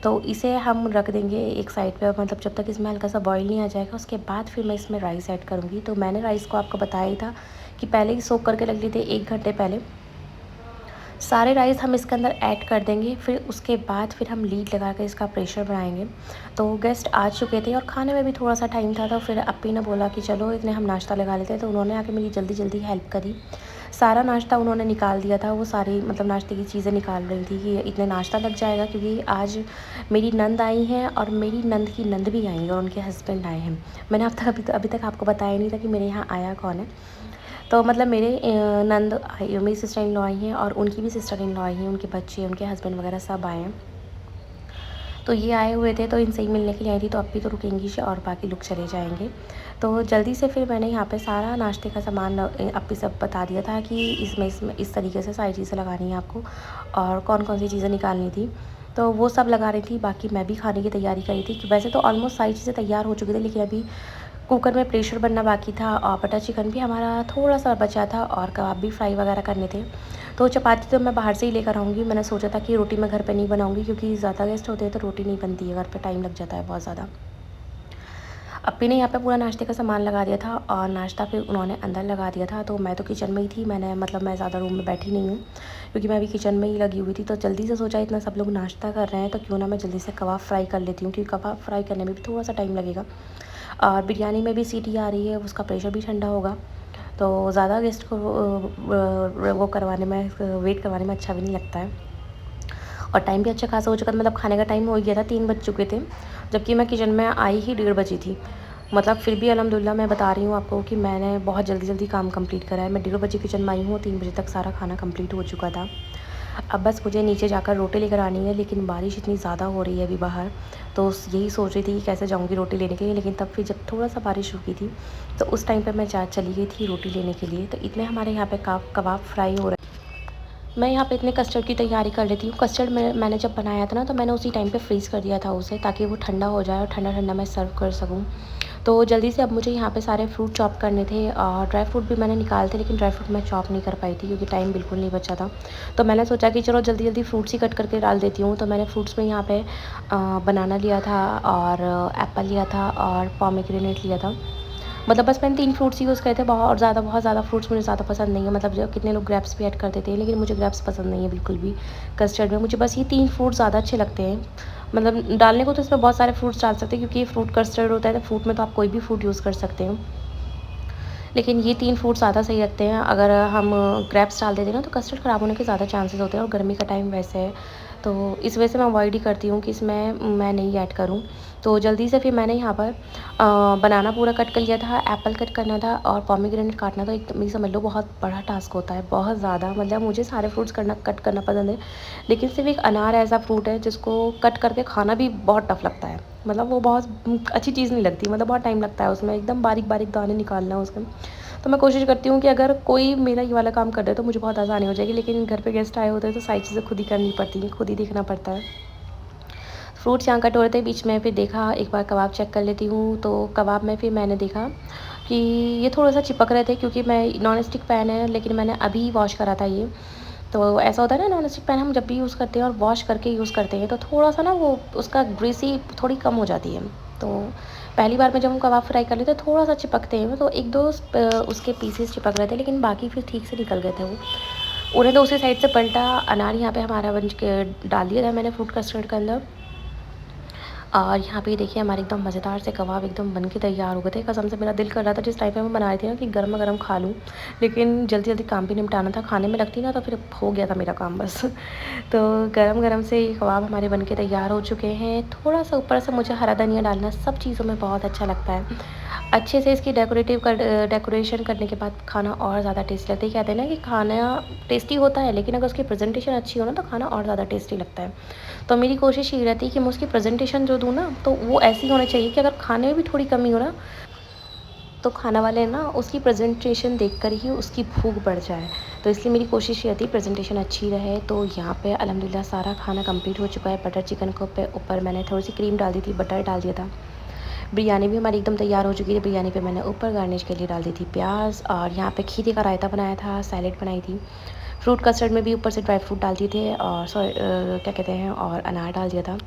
A: तो इसे हम रख देंगे एक साइड पे, मतलब जब तक इसमें हल्का सा बॉईल नहीं आ जाएगा। उसके बाद फिर मैं इसमें राइस ऐड करूँगी। तो मैंने राइस को आपको बताया ही था कि पहले ही सोक करके रख लिए थे 1 घंटे पहले। सारे राइस हम इसके अंदर ऐड कर देंगे। फिर उसके बाद फिर हम लीड लगा कर इसका प्रेशर बनाएंगे। तो गेस्ट आ चुके थे और खाने में भी थोड़ा सा टाइम था, तो फिर अप्पी ने बोला कि चलो इतने हम नाश्ता लगा लेते हैं। तो उन्होंने आके मेरी जल्दी जल्दी हेल्प करी। सारा नाश्ता उन्होंने निकाल दिया था। वो सारी मतलब नाश्ते की चीज़ें निकाल रही थी कि इतने नाश्ता लग जाएगा, क्योंकि आज मेरी नंद आई हैं और मेरी नंद की नंद भी आई है और उनके हस्बैंड आए हैं। मैंने अभी तक आपको बताया नहीं था कि मेरे यहाँ आया कौन है। तो मतलब मेरे नंद आई, मेरी सिस्टर इन लॉ आई हैं, और उनकी भी सिस्टर इन लॉ आई हैं, उनके बच्चे, उनके हस्बैंड वगैरह सब आए हैं। तो ये आए हुए थे, तो इनसे ही मिलने के लिए आई थी। तो अभी तो रुकेंगी और बाकी लोग चले जाएंगे। तो जल्दी से फिर मैंने यहाँ पे सारा नाश्ते का सामान अप्पी सब बता दिया था कि इसमें इस तरीके से सारी चीज़ें लगानी है आपको, और कौन कौन सी चीज़ें निकालनी थी। तो वो सब लगा रही थी, बाकी मैं भी खाने की तैयारी करी थी। कि वैसे तो ऑलमोस्ट सारी चीज़ें तैयार हो चुकी थी, लेकिन अभी कुकर में प्रेशर बनना बाकी था, और बटर चिकन भी हमारा थोड़ा सा बचा था, और कबाब भी फ्राई वगैरह करने थे। तो चपाती तो मैं बाहर से ही लेकर आऊँगी। मैंने सोचा था कि रोटी मैं घर पे नहीं बनाऊँगी, क्योंकि ज़्यादा गेस्ट होते हैं तो रोटी नहीं बनती है घर पे, टाइम लग जाता है बहुत ज़्यादा। अप्पी ने यहाँ पे पूरा नाश्ते का सामान लगा दिया था, और नाश्ता फिर उन्होंने अंदर लगा दिया था। तो मैं तो किचन में ही थी, मैं ज़्यादा रूम में बैठी नहीं हूँ, क्योंकि मैं अभी किचन में ही लगी हुई थी। तो जल्दी से सोचा इतना सब लोग नाश्ता कर रहे हैं तो क्यों ना मैं जल्दी से कबाब फ्राई कर लेती हूँ, क्योंकि कबाब फ्राई करने में भी थोड़ा सा टाइम लगेगा। और बिरयानी में भी सीटी आ रही है, उसका प्रेशर भी ठंडा होगा, तो ज़्यादा गेस्ट को वो करवाने में वेट करवाने में अच्छा भी नहीं लगता है। और टाइम भी अच्छा खासा हो चुका था, मतलब खाने का टाइम हो गया था, 3 बज चुके थे, जबकि मैं किचन में आई ही 1:30 बजी थी। मतलब फिर भी अल्हम्दुलिल्लाह मैं बता रही हूँ आपको कि मैंने बहुत जल्दी-जल्दी काम कंप्लीट करा है। मैं 1:30 बजे किचन में आई हूँ, 3 बजे तक सारा खाना कंप्लीट हो चुका था। अब बस मुझे नीचे जाकर रोटी लेकर आनी है, लेकिन बारिश इतनी ज़्यादा हो रही है अभी बाहर, तो यही सोच रही थी कि कैसे जाऊँगी रोटी लेने के लिए। लेकिन तब फिर जब थोड़ा-सा बारिश रुकी थी, तो उस टाइम पे मैं चली गई थी रोटी लेने के लिए। तो इतने हमारे यहाँ पे कबाब फ्राई हो रहे, मैं यहाँ पे इतने कस्टर्ड की तैयारी कर लेती हूँ। कस्टर्ड मैंने जब बनाया था ना, तो मैंने उसी टाइम पे फ्रीज़ कर दिया था उसे, ताकि वो ठंडा हो जाए और ठंडा-ठंडा मैं सर्व कर सकूँ। तो जल्दी से अब मुझे यहाँ पे सारे फ्रूट चॉप करने थे, और ड्राई फ्रूट भी मैंने निकाले थे, लेकिन ड्राई फ्रूट मैं चॉप नहीं कर पाई थी क्योंकि टाइम बिल्कुल नहीं बचा था। तो मैंने सोचा कि चलो जल्दी-जल्दी फ्रूट्स ही कट करके डाल देती हूँ। तो मैंने फ्रूट्स में यहाँ पे बनाना लिया था, और एप्पल लिया था, और पोमेग्रेनेट लिया था। मतलब बस मैंने 3 फ्रूट्स यूज़ करे थे, बहुत ज़्यादा फ्रूट्स मुझे ज़्यादा पसंद नहीं है। मतलब जो कितने लोग ग्रेप्स भी ऐड कर देते हैं, लेकिन मुझे ग्रेप्स पसंद नहीं है बिल्कुल भी कस्टर्ड में। मुझे बस ये 3 फ्रूट ज़्यादा अच्छे लगते हैं। मतलब डालने को तो इसमें बहुत सारे फ्रूट्स डाल सकते हैं, क्योंकि ये फ्रूट कस्टर्ड होता है, तो फ्रूट में तो आप कोई भी फ्रूट यूज़ कर सकते हो। लेकिन ये 3 फ्रूट ज़्यादा सही लगते हैं। अगर हम ग्रेप्स डाल देते हैं ना, तो कस्टर्ड ख़राब होने के ज़्यादा चांसेस होते हैं, और गर्मी का टाइम वैसे है, तो इस वजह से मैं अवॉइड ही करती हूँ कि इसमें मैं नहीं ऐड करूँ। तो जल्दी से फिर मैंने यहाँ पर बनाना पूरा कट कर लिया था, एप्पल कट करना था, और पोमेग्रेनेट काटना था। एकदम ये समझ लो बहुत बड़ा टास्क होता है, बहुत ज़्यादा। मतलब मुझे सारे फ्रूट्स कट करना पसंद है, लेकिन सिर्फ़ एक अनार ऐसा फ्रूट है जिसको कट करके खाना भी बहुत टफ़ लगता है। मतलब वो बहुत अच्छी चीज़ नहीं लगती, मतलब बहुत टाइम लगता है उसमें, एकदम बारीक-बारीक दाने निकालना उसके। तो मैं कोशिश करती हूँ कि अगर कोई मेरा ये वाला काम कर दे तो मुझे बहुत आसानी हो जाएगी, लेकिन घर पे गेस्ट आए होते हैं तो सारी चीज़ें खुद ही करनी पड़ती हैं, खुद ही देखना पड़ता है। फ्रूट्स यहाँ कट हो रहे थे, बीच में फिर देखा, एक बार कबाब चेक कर लेती हूँ, तो कबाब में फिर मैंने देखा कि ये थोड़ा-सा चिपक रहे थे, क्योंकि मैं नॉन स्टिक पैन है, लेकिन मैंने अभी वॉश करा था ये। तो ऐसा होता है ना, नॉन स्टिक पैन हम जब भी यूज़ करते हैं और वॉश करके यूज़ करते हैं, तो थोड़ा-सा ना वो उसका ग्रीसी थोड़ी कम हो जाती है। तो पहली बार में जब हम कबाब फ्राई कर लेते हैं, थोड़ा-सा चिपकते हैं, तो 1-2 उसके पीसेस चिपक रहे थे, लेकिन बाकी फिर ठीक से निकल गए थे वो। उन्हें तो उसी साइड से पलटा, अनार यहाँ पे हमारा बन के डाल दिया था मैंने फ्रूट कस्टर्ड के अंदर। और यहाँ पे देखिए हमारे एकदम मज़ेदार से कबाब एकदम बन के तैयार हो गए थे। कसम से मेरा दिल कर रहा था जिस टाइम पे मैं बनाई थी ना, कि गरमा-गरम खा लूँ। लेकिन जल्दी-जल्दी काम भी निपटाना था, खाने में लगती ना तो फिर हो गया था मेरा काम बस। तो गरम-गरम से ये कबाब हमारे बन के तैयार हो चुके हैं। थोड़ा-सा ऊपर से मुझे हरा धनिया डालना सब चीज़ों में बहुत अच्छा लगता है। अच्छे से इसकी डेकोरेशन करने के बाद खाना और ज़्यादा टेस्टी लगता है। कहते हैं ना कि खाना टेस्टी होता है, लेकिन अगर उसकी प्रेज़ेंटेशन अच्छी हो ना, तो खाना और ज़्यादा टेस्टी लगता है। तो मेरी कोशिश ये रहती है कि मैं उसकी प्रेज़ेंटेशन जो दूँ ना, तो वो ऐसी होनी चाहिए कि अगर खाने में भी थोड़ी कमी हो ना, तो खाना वाले ना उसकी प्रेज़ेंटेशन देखकर ही उसकी भूख बढ़ जाए। तो इसलिए मेरी कोशिश ये रहती है प्रेज़ेंटेशन अच्छी रहे। तो यहाँ पे अल्हम्दुलिल्लाह सारा खाना कंप्लीट हो चुका है। बटर चिकन को पे ऊपर मैंने थोड़ी-सी क्रीम डाल दी थी, बटर डाल दिया था। बिरयानी भी हमारी एकदम तैयार हो चुकी थी। बिरयानी पे मैंने ऊपर गार्निश के लिए डाल दी थी प्याज़, और यहाँ पे खीरे का रायता बनाया था, सैलेड बनाई थी। फ्रूट कस्टर्ड में भी ऊपर से ड्राई फ्रूट डाल दिए थे, और क्या कहते हैं, और अनार डाल दिया था।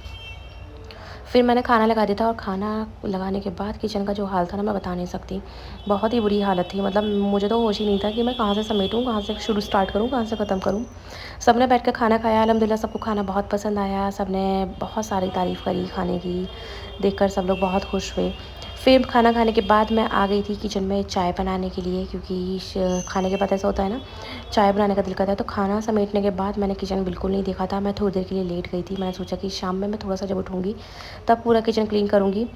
A: फिर मैंने खाना लगा दिया था, और खाना लगाने के बाद किचन का जो हाल था ना, मैं बता नहीं सकती। बहुत ही बुरी हालत थी, मतलब मुझे तो होश ही नहीं था कि मैं कहाँ से समेटूँ, कहाँ से शुरू स्टार्ट करूँ, कहाँ से ख़त्म करूँ। सबने बैठ कर खाना खाया, अल्हम्दुलिल्लाह सबको खाना बहुत पसंद आया। सबने बहुत सारी तारीफ़ करी खाने की, देखकर सब लोग बहुत खुश हुए। फिर खाना खाने के बाद मैं आ गई थी किचन में चाय बनाने के लिए, क्योंकि खाने के बाद ऐसा होता है ना, चाय बनाने का दिल करता है। तो खाना समेटने के बाद मैंने किचन बिल्कुल नहीं देखा था, मैं थोड़ी देर के लिए लेट गई थी। मैंने सोचा कि शाम में मैं थोड़ा-सा जब उठूँगी, तब पूरा किचन क्लीन करूँगी।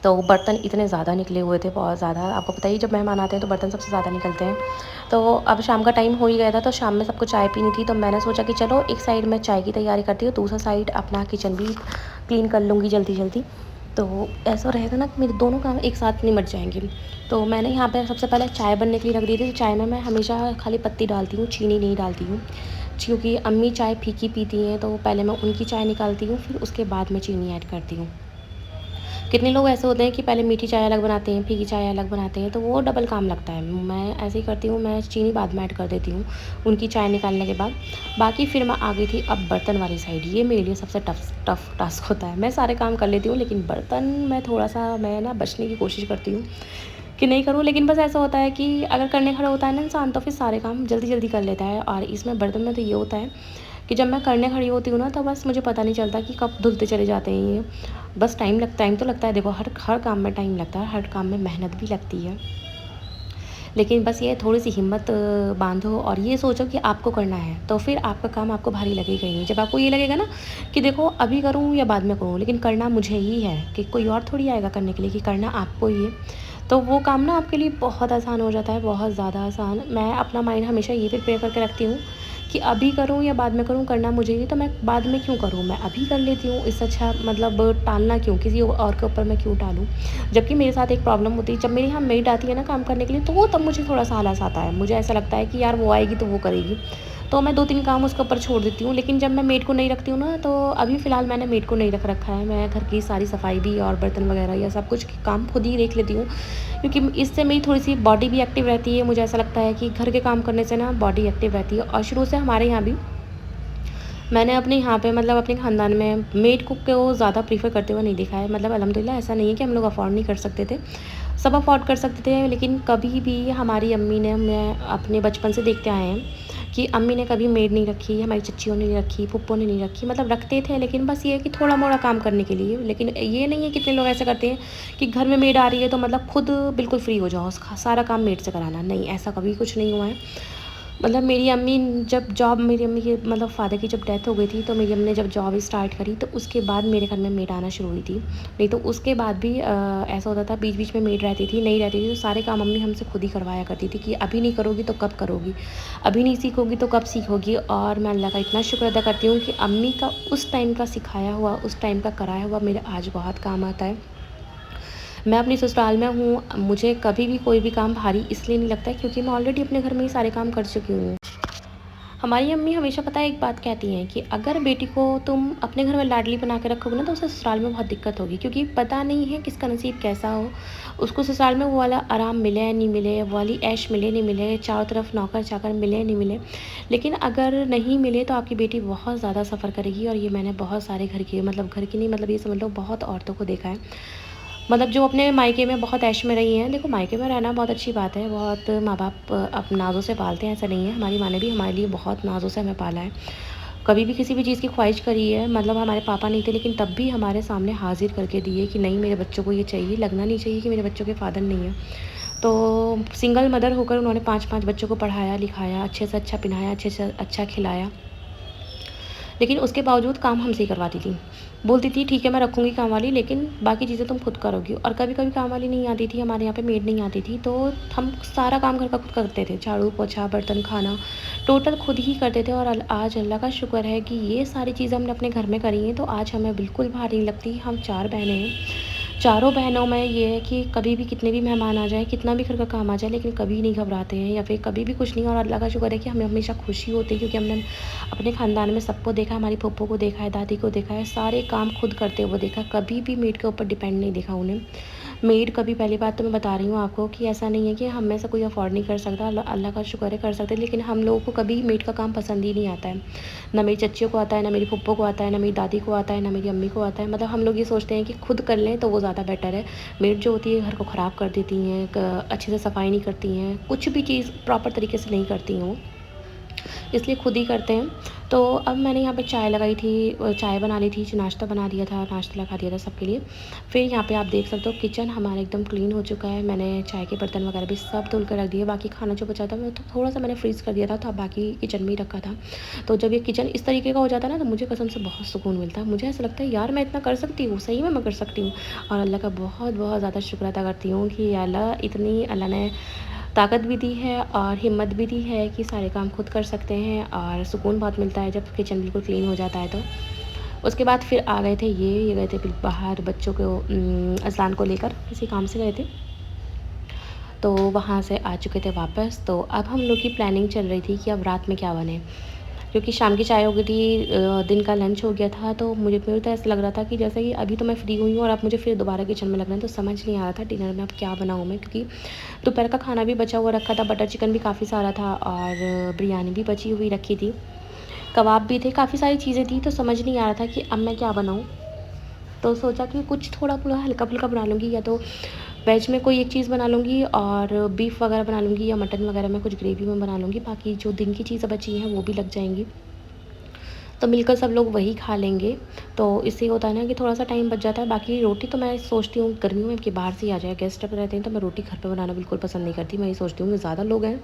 A: तो बर्तन इतने ज़्यादा निकले हुए थे, बहुत ज़्यादा। आपको पता ही, जब मेहमान आते हैं तो बर्तन सबसे ज़्यादा निकलते हैं। तो अब शाम का टाइम हो ही गया था, तो शाम में सबको चाय पीनी थी, तो मैंने सोचा कि चलो एक साइड मैं चाय की तैयारी करती हूँ, दूसरा साइड अपना किचन भी क्लीन कर लूँगी जल्दी-जल्दी। तो ऐसा रहेगा ना कि मेरे दोनों काम एक साथ निमट जाएँगे। तो मैंने यहाँ पे सबसे पहले चाय बनने के लिए रख दी थी। तो चाय में मैं हमेशा खाली पत्ती डालती हूँ, चीनी नहीं डालती हूँ, क्योंकि अम्मी चाय फीकी पीती हैं, तो पहले मैं उनकी चाय निकालती हूँ, फिर उसके बाद मैं चीनी ऐड करती हूँ। कितने लोग ऐसे होते हैं कि पहले मीठी चाय अलग बनाते हैं, फीकी चाय अलग बनाते हैं, तो वो डबल काम लगता है। मैं ऐसे ही करती हूँ, मैं चीनी बाद में ऐड कर देती हूँ, उनकी चाय निकालने के बाद। बाकी फिर मैं आ गई थी अब बर्तन वाली साइड। ये मेरे लिए सबसे टफ़ टास्क होता है। मैं सारे काम कर लेती हूँ, लेकिन बर्तन में थोड़ा-सा मैं ना बचने की कोशिश करती हूँ कि नहीं करूँ। लेकिन बस ऐसा होता है कि अगर करने खड़ा होता है ना इंसान, तो फिर सारे काम जल्दी-जल्दी कर लेता है। और इसमें बर्तन में तो ये होता है कि जब मैं करने खड़ी होती हूँ ना, तो बस मुझे पता नहीं चलता कि कब धुलते चले जाते हैं ये। बस टाइम तो लगता है, देखो हर हर काम में टाइम लगता है, हर काम में मेहनत भी लगती है। लेकिन बस ये थोड़ी-सी हिम्मत बाँधो और ये सोचो कि आपको करना है, तो फिर आपका काम आपको भारी लगेगा ही नहीं। जब आपको ये लगेगा ना कि देखो अभी करूँ या बाद में करूँ, लेकिन करना मुझे ही है, कि कोई और थोड़ी आएगा करने के लिए, कि करना आपको ही है। तो वो काम ना आपके लिए बहुत आसान हो जाता है, बहुत ज़्यादा आसान। मैं अपना माइंड हमेशा ये प्रिपेयर करके रखती हूँ कि अभी करूँ या बाद में करूँ, करना मुझे ही, तो मैं बाद में क्यों करूँ, मैं अभी कर लेती हूँ। इससे अच्छा मतलब टालना क्यों, किसी और के ऊपर मैं क्यों टालूँ। जबकि मेरे साथ एक प्रॉब्लम होती है, जब मेरे यहाँ मेड आती है ना काम करने के लिए, तो वो तब मुझे थोड़ा-सा आलस आता है। मुझे ऐसा लगता है कि यार वो आएगी तो वो करेगी। तो मैं 2-3 काम उसके ऊपर छोड़ देती हूँ। लेकिन जब मैं मेड को नहीं रखती हूँ ना, तो अभी फ़िलहाल मैंने मेड को नहीं रख रखा है। मैं घर की सारी सफाई भी और बर्तन वगैरह या सब कुछ काम खुद ही देख लेती हूँ। क्योंकि इससे मेरी थोड़ी-सी बॉडी भी एक्टिव रहती है। मुझे ऐसा लगता है कि घर के काम करने से ना बॉडी एक्टिव रहती है। और शुरू से हमारे यहाँ भी मैंने अपने यहाँ पे मतलब अपने ख़ानदान में मेड कुक को ज़्यादा प्रेफ़र करते हुए नहीं देखा है। मतलब अल्हम्दुलिल्लाह ऐसा नहीं है कि हम लोग अफ़ोर्ड नहीं कर सकते थे। सब अफ़ोर्ड कर सकते थे, लेकिन कभी भी हमारी अम्मी ने, मैं अपने बचपन से देखते आए हैं कि अम्मी ने कभी मेड नहीं रखी, हमारी चच्चियों ने नहीं रखी, फूप्पो ने नहीं रखी। मतलब रखते थे, लेकिन बस ये है कि थोड़ा-मोड़ा काम करने के लिए। लेकिन ये नहीं है, कितने लोग ऐसा करते हैं कि घर में मेड आ रही है तो मतलब खुद बिल्कुल फ्री हो जाओ, सारा काम मेड से कराना। नहीं, ऐसा कभी कुछ नहीं हुआ है। मतलब मेरी अम्मी जब जॉब मेरी अम्मी के मतलब फ़ादर की जब डेथ हो गई थी, तो मेरी अम्मी ने जब जॉब स्टार्ट करी, तो उसके बाद मेरे घर में मेड आना शुरू हुई थी। नहीं तो उसके बाद भी ऐसा होता था, बीच-बीच में मेड रहती थी, नहीं रहती थी, तो सारे काम अम्मी हमसे खुद ही करवाया करती थी कि अभी नहीं करोगी तो कब करोगी? अभी नहीं सीखोगी तो कब सीखोगी? और मैं अल्लाह का इतना शुक्र अदा करती हूँ कि अम्मी का उस टाइम का सिखाया हुआ, उस टाइम का कराया हुआ मेरे आज बहुत काम आता है। मैं अपनी ससुराल में हूँ, मुझे कभी भी कोई भी काम भारी इसलिए नहीं लगता है क्योंकि मैं ऑलरेडी अपने घर में ही सारे काम कर चुकी हूँ। हमारी अम्मी हमेशा पता है एक बात कहती हैं कि अगर बेटी को तुम अपने घर में लाडली बना के रखोगे ना, तो उसे ससुराल में बहुत दिक्कत होगी, क्योंकि पता नहीं है किसका नसीब कैसा हो। उसको ससुराल में वो वाला आराम मिले या नहीं मिले, वो वाली ऐश मिले नहीं मिले, चारों तरफ नौकर चाकर मिले नहीं मिले। लेकिन अगर नहीं मिले तो आपकी बेटी बहुत ज़्यादा सफ़र करेगी। और ये मैंने बहुत सारे घर के, मतलब घर की नहीं, मतलब ये समझ लो बहुत औरतों को देखा है। मतलब जो अपने मायके में बहुत ऐश में रही हैं। देखो मायके में रहना बहुत अच्छी बात है, बहुत माँ-बाप नाज़ों से पालते हैं, ऐसा नहीं है। हमारी माँ ने भी हमारे लिए बहुत नाज़ों से हमें पाला है। कभी भी किसी भी चीज़ की ख्वाहिश करी है, मतलब हमारे पापा नहीं थे, लेकिन तब भी हमारे सामने हाज़िर करके दिए कि नहीं, मेरे बच्चों को ये चाहिए, लगना नहीं चाहिए कि मेरे बच्चों के फ़ादर नहीं हैं। तो सिंगल मदर होकर उन्होंने 5-5 बच्चों को पढ़ाया-लिखाया, अच्छे से अच्छा पहनाया, अच्छे से अच्छा खिलाया। लेकिन उसके बावजूद काम हमसे ही करवाती थी। बोलती थी ठीक है मैं रखूँगी काम वाली, लेकिन बाकी चीज़ें तुम खुद करोगी। और कभी-कभी काम वाली नहीं आती थी, हमारे यहाँ पे मेड नहीं आती थी, तो हम सारा काम घर का खुद करते थे। झाड़ू, पोछा, बर्तन, खाना टोटल खुद ही करते थे। और आज अल्लाह का शुक्र है कि ये सारी चीज़ें हमने अपने घर में करी हैं, तो आज हमें बिल्कुल भारी नहीं लगती। हम 4 बहनें हैं। चारों बहनों में ये है कि कभी भी कितने भी मेहमान आ जाएँ, कितना भी घर का काम आ जाए, लेकिन कभी नहीं घबराते हैं या फिर कभी भी कुछ नहीं। और अल्लाह का शुक्र है कि हमें हमेशा खुशी होती है, क्योंकि हमने अपने ख़ानदान में सबको देखा है, हमारी फूफो को देखा है, दादी को देखा है, सारे काम खुद करते हुए देखा है। कभी भी मेड के ऊपर डिपेंड नहीं देखा उन्हें। मेड कभी, पहली बात तो मैं बता रही हूँ आपको कि ऐसा नहीं है कि हम में से कोई अफ़ोर्ड नहीं कर सकता, अल्लाह अल्लाह का शुक्र है कर सकते हैं, लेकिन हम लोगों को कभी मेड का काम पसंद ही नहीं आता है। ना मेरी चच्चियों को आता है, ना मेरी फूफो को आता है, ना मेरी दादी को आता है, ना मेरी अम्मी को आता है। मतलब हम लोग ये सोचते हैं कि खुद कर लें तो वो ज़्यादा बेटर है। मेड जो होती है घर को ख़राब कर देती हैं, अच्छे से सफाई नहीं करती हैं, कुछ भी चीज़ प्रॉपर तरीके से नहीं करती हैं वो, इसलिए खुद ही करते हैं। तो अब मैंने यहाँ पे चाय लगाई थी, चाय बना ली थी, नाश्ता बना दिया था, नाश्ता लगा दिया था सबके लिए। फिर यहाँ पे आप देख सकते हो किचन हमारा एकदम क्लीन हो चुका है। मैंने चाय के बर्तन वगैरह भी सब धुल कर रख दिए। बाकी खाना जो बचा था वो तो थोड़ा सा मैंने फ्रीज़ कर दिया था, तो बाकी किचन में ही रखा था। तो जब ये किचन इस तरीके का हो जाता है ना, तो मुझे कसम से बहुत सुकून मिलता है। मुझे ऐसा लगता है यार मैं इतना कर सकती हूँ, सही में मैं कर सकती हूँ। और अल्लाह का बहुत बहुत ज़्यादा शुक्र अदा करती हूँ कि अल्लाह इतनी, अल्लाह ने ताकत भी दी है और हिम्मत भी दी है कि सारे काम खुद कर सकते हैं। और सुकून बहुत मिलता है जब किचन बिल्कुल क्लीन हो जाता है तो। उसके बाद फिर आ गए थे ये गए थे बाहर बच्चों को अज़लान को लेकर, किसी काम से गए थे, तो वहाँ से आ चुके थे वापस। तो अब हम लोग की प्लानिंग चल रही थी कि अब रात में क्या बने, क्योंकि शाम की चाय हो गई थी, दिन का लंच हो गया था। तो मुझे तो ऐसा लग रहा था कि जैसे कि अभी तो मैं फ्री हुई हूँ और अब मुझे फिर दोबारा किचन में लगना है, तो समझ नहीं आ रहा था डिनर में अब क्या बनाऊँ मैं, क्योंकि दोपहर का खाना भी बचा हुआ रखा था, बटर चिकन भी काफ़ी सारा था और बिरयानी भी बची हुई रखी थी, कबाब भी थे, काफ़ी सारी चीज़ें थी। तो समझ नहीं आ रहा था कि अब मैं क्या बनाऊँ। तो सोचा कि कुछ थोड़ा-थोड़ा हल्का-फुल्का बना लूँगी, या तो वेज में कोई एक चीज़ बना लूँगी और बीफ वगैरह बना लूँगी, या मटन वगैरह में कुछ ग्रेवी में बना लूँगी, बाकी जो दिन की चीज़ें बची हैं वो भी लग जाएँगी। तो मिलकर सब लोग वही खा लेंगे। तो इससे होता है ना कि थोड़ा-सा टाइम बच जाता है। बाकी रोटी तो मैं सोचती हूँ गर्मियों में कि बाहर से ही आ जाए, गेस्ट अगर रहते हैं तो मैं रोटी घर पे बनाना बिल्कुल पसंद नहीं करती। मैं ये सोचती हूँ कि ज़्यादा लोग हैं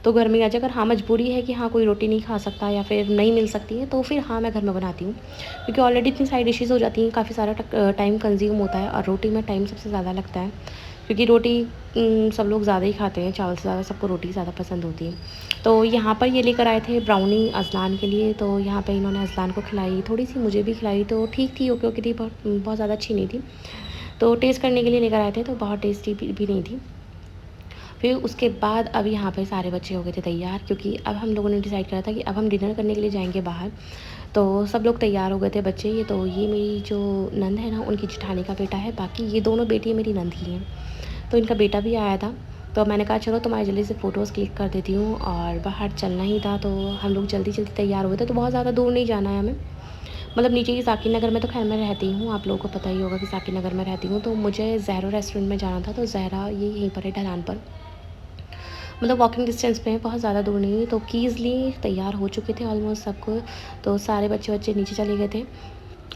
A: तो घर में ही आ जाए। अगर हाँ मजबूरी है कि हाँ कोई रोटी नहीं खा सकता या फिर नहीं मिल सकती है तो फिर हाँ मैं घर में बनाती हूँ। क्योंकि ऑलरेडी इतनी सारी डिशेज़ हो जाती हैं, काफ़ी सारा टाइम कंज़्यूम होता है और रोटी में टाइम सबसे ज़्यादा लगता है। क्योंकि रोटी सब लोग ज़्यादा ही खाते हैं, चावल से ज़्यादा सबको रोटी ज़्यादा पसंद होती है। तो यहाँ पर ये लेकर आए थे ब्राउनी अज़लान के लिए, तो यहाँ पे इन्होंने अज़लान को खिलाई, थोड़ी-सी मुझे भी खिलाई तो ठीक थी, ओके-ओके थी, बहुत ज़्यादा अच्छी नहीं थी। तो टेस्ट करने के लिए लेकर आए थे तो बहुत टेस्टी भी नहीं थी। फिर उसके बाद अब यहाँ पे सारे बच्चे हो गए थे तैयार, क्योंकि अब हम लोगों ने डिसाइड करा था कि अब हम डिनर करने के लिए जाएँगे बाहर। तो सब लोग तैयार हो गए थे बच्चे। ये मेरी जो नंद है ना उनकी जेठानी का बेटा है, बाकी ये दोनों बेटियाँ मेरी नंद ही हैं। तो इनका बेटा भी आया था। तो मैंने कहा चलो तुम्हारी जल्दी से फ़ोटोज़ क्लिक कर देती हूँ, और बाहर चलना ही था तो हम लोग जल्दी-जल्दी तैयार हुए थे। तो बहुत ज़्यादा दूर नहीं जाना है हमें, मतलब नीचे ही साकिर नगर में तो ख़ैर मैं रहती हूँ, आप लोगों को पता ही होगा कि साकिर नगर में रहती हूँ। तो मुझे ज़हरा रेस्टोरेंट में जाना था, तो ज़हरा ये यहीं पर है ढलान पर, मतलब वॉकिंग डिस्टेंस पे है, बहुत ज़्यादा दूर नहीं है। तो कीज़ लिए तैयार हो चुके थे ऑलमोस्ट सबको, तो सारे बच्चे नीचे चले गए थे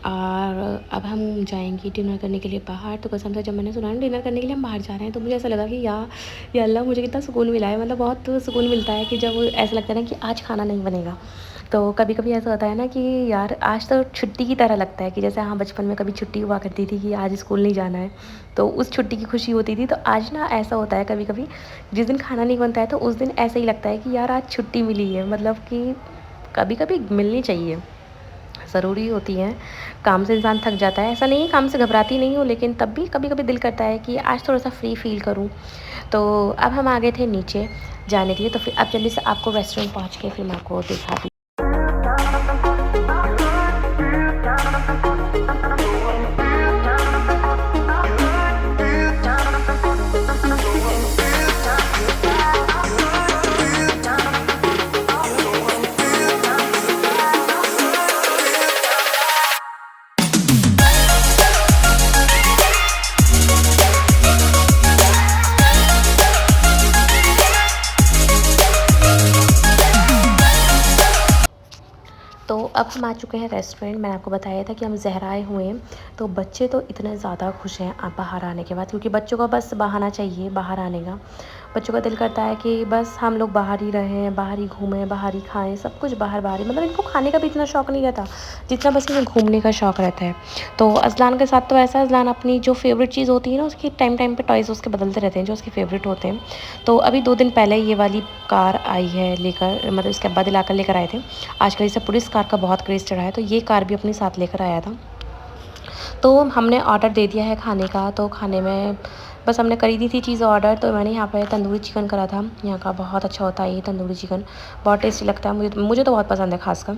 A: और अब हम जाएंगे डिनर करने के लिए बाहर। तो कसम से जब मैंने सुना ना डिनर करने के लिए हम बाहर जा रहे हैं तो मुझे ऐसा लगा कि या अल्लाह मुझे कितना सुकून मिला है। मतलब बहुत सुकून मिलता है कि जब ऐसा लगता है ना कि आज खाना नहीं बनेगा। तो कभी-कभी ऐसा होता है ना कि यार आज तो छुट्टी की तरह लगता है, कि जैसे हाँ बचपन में कभी छुट्टी हुआ करती थी कि आज स्कूल नहीं जाना है, तो उस छुट्टी की खुशी होती थी। तो आज ना ऐसा होता है कभी-कभी, जिस दिन खाना नहीं बनता है तो उस दिन ऐसे ही लगता है कि यार आज छुट्टी मिली है, मतलब कि कभी-कभी मिलनी चाहिए, ज़रूरी होती हैं। काम से इंसान थक जाता है, ऐसा नहीं है काम से घबराती नहीं हूँ, लेकिन तब भी कभी-कभी दिल करता है कि आज थोड़ा-सा फ्री फ़ील करूँ। तो अब हम आ गए थे नीचे जाने के लिए, तो फिर अब जल्दी से आपको रेस्टोरेंट पहुँच के फिर मैं आपको दिखाती। तो अब हम आ चुके हैं रेस्टोरेंट। मैंने आपको बताया था कि हम ज़हरा आए हुए हैं। तो बच्चे तो इतने ज़्यादा खुश हैं बाहर आने के बाद, क्योंकि बच्चों को बस बहाना चाहिए बाहर आने का। बच्चों का दिल करता है कि बस हम लोग बाहर ही रहें, बाहर ही घूमें, बाहर ही खाएँ, सब कुछ बाहर-बाहर ही। मतलब इनको खाने का भी इतना शौक नहीं रहता, जितना बस इन्हें घूमने का शौक रहता है। तो अज़लान के साथ तो ऐसा है, अज़लान अपनी जो फ़ेवरेट चीज़ होती है ना उसकी टाइम-टाइम पे टॉयज़ उसके बदलते रहते हैं जो उसके फ़ेवरेट होते हैं। तो अभी 2 दिन पहले ये वाली कार आई है लेकर, मतलब इसके अब्बा दिलाकर लेकर आए थे। आजकल इसे पुलिस कार का बहुत क्रेज़ चढ़ा है, तो ये कार भी अपने साथ लेकर आया था। तो हमने ऑर्डर दे दिया है खाने का। तो खाने में बस हमने करी दी थी चीज़ ऑर्डर। तो मैंने यहाँ पे तंदूरी चिकन करा था, यहाँ का बहुत अच्छा होता है ये तंदूरी चिकन, बहुत टेस्टी लगता है, मुझे तो बहुत पसंद है ख़ासकर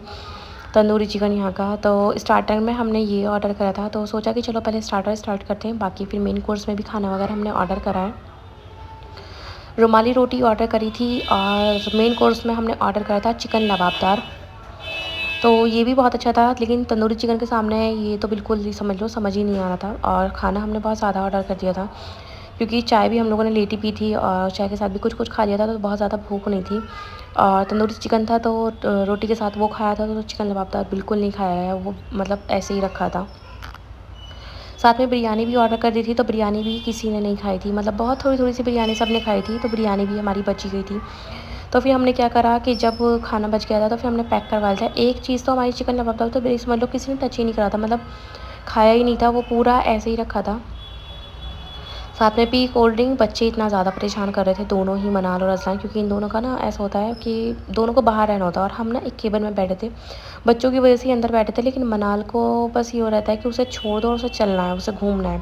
A: तंदूरी चिकन यहाँ का। तो स्टार्टर में हमने ये ऑर्डर करा था, तो सोचा कि चलो पहले स्टार्टर स्टार्ट करते हैं, बाकी फिर मेन कोर्स में भी खाना वगैरह हमने ऑर्डर करा है। रुमाली रोटी ऑर्डर करी थी और मेन कोर्स में हमने ऑर्डर करा था चिकन लबाबदार। तो ये भी बहुत अच्छा था, लेकिन तंदूरी चिकन के सामने ये तो बिल्कुल ही समझ लो समझ ही नहीं आ रहा था। और खाना हमने बहुत ज़्यादा ऑर्डर कर दिया था, क्योंकि चाय भी हम लोगों ने लेट ही पी थी और चाय के साथ भी कुछ-कुछ खा लिया था, तो बहुत ज़्यादा भूख नहीं थी। और तंदूरी चिकन था तो रोटी के साथ वो खाया था, तो चिकन लबाबदार बिल्कुल नहीं खाया है, वो मतलब ऐसे ही रखा था। साथ में बिरयानी भी ऑर्डर कर दी थी, तो बिरयानी भी किसी ने नहीं खाई थी, मतलब बहुत थोड़ी-थोड़ी सी बिरयानी सबने खाई थी, तो बिरयानी भी हमारी बची गई थी। तो फिर हमने क्या करा कि जब खाना बच गया था तो फिर हमने पैक करवा लिया था। एक चीज़ तो हमारी चिकन लबाबदार तो समझ लो किसी ने टच ही नहीं करा था, मतलब खाया ही नहीं था, वो पूरा ऐसे ही रखा था। साथ में पी कोल्ड ड्रिंक। बच्चे इतना ज़्यादा परेशान कर रहे थे, दोनों ही मनाल और अज़लान, क्योंकि इन दोनों का ना ऐसा होता है कि दोनों को बाहर रहना होता है और हम ना एक केबिन में बैठे थे। बच्चों की वजह से ही अंदर बैठे थे, लेकिन मनाल को बस ये हो रहता है कि उसे छोड़ दो और उसे चलना है, उसे घूमना है।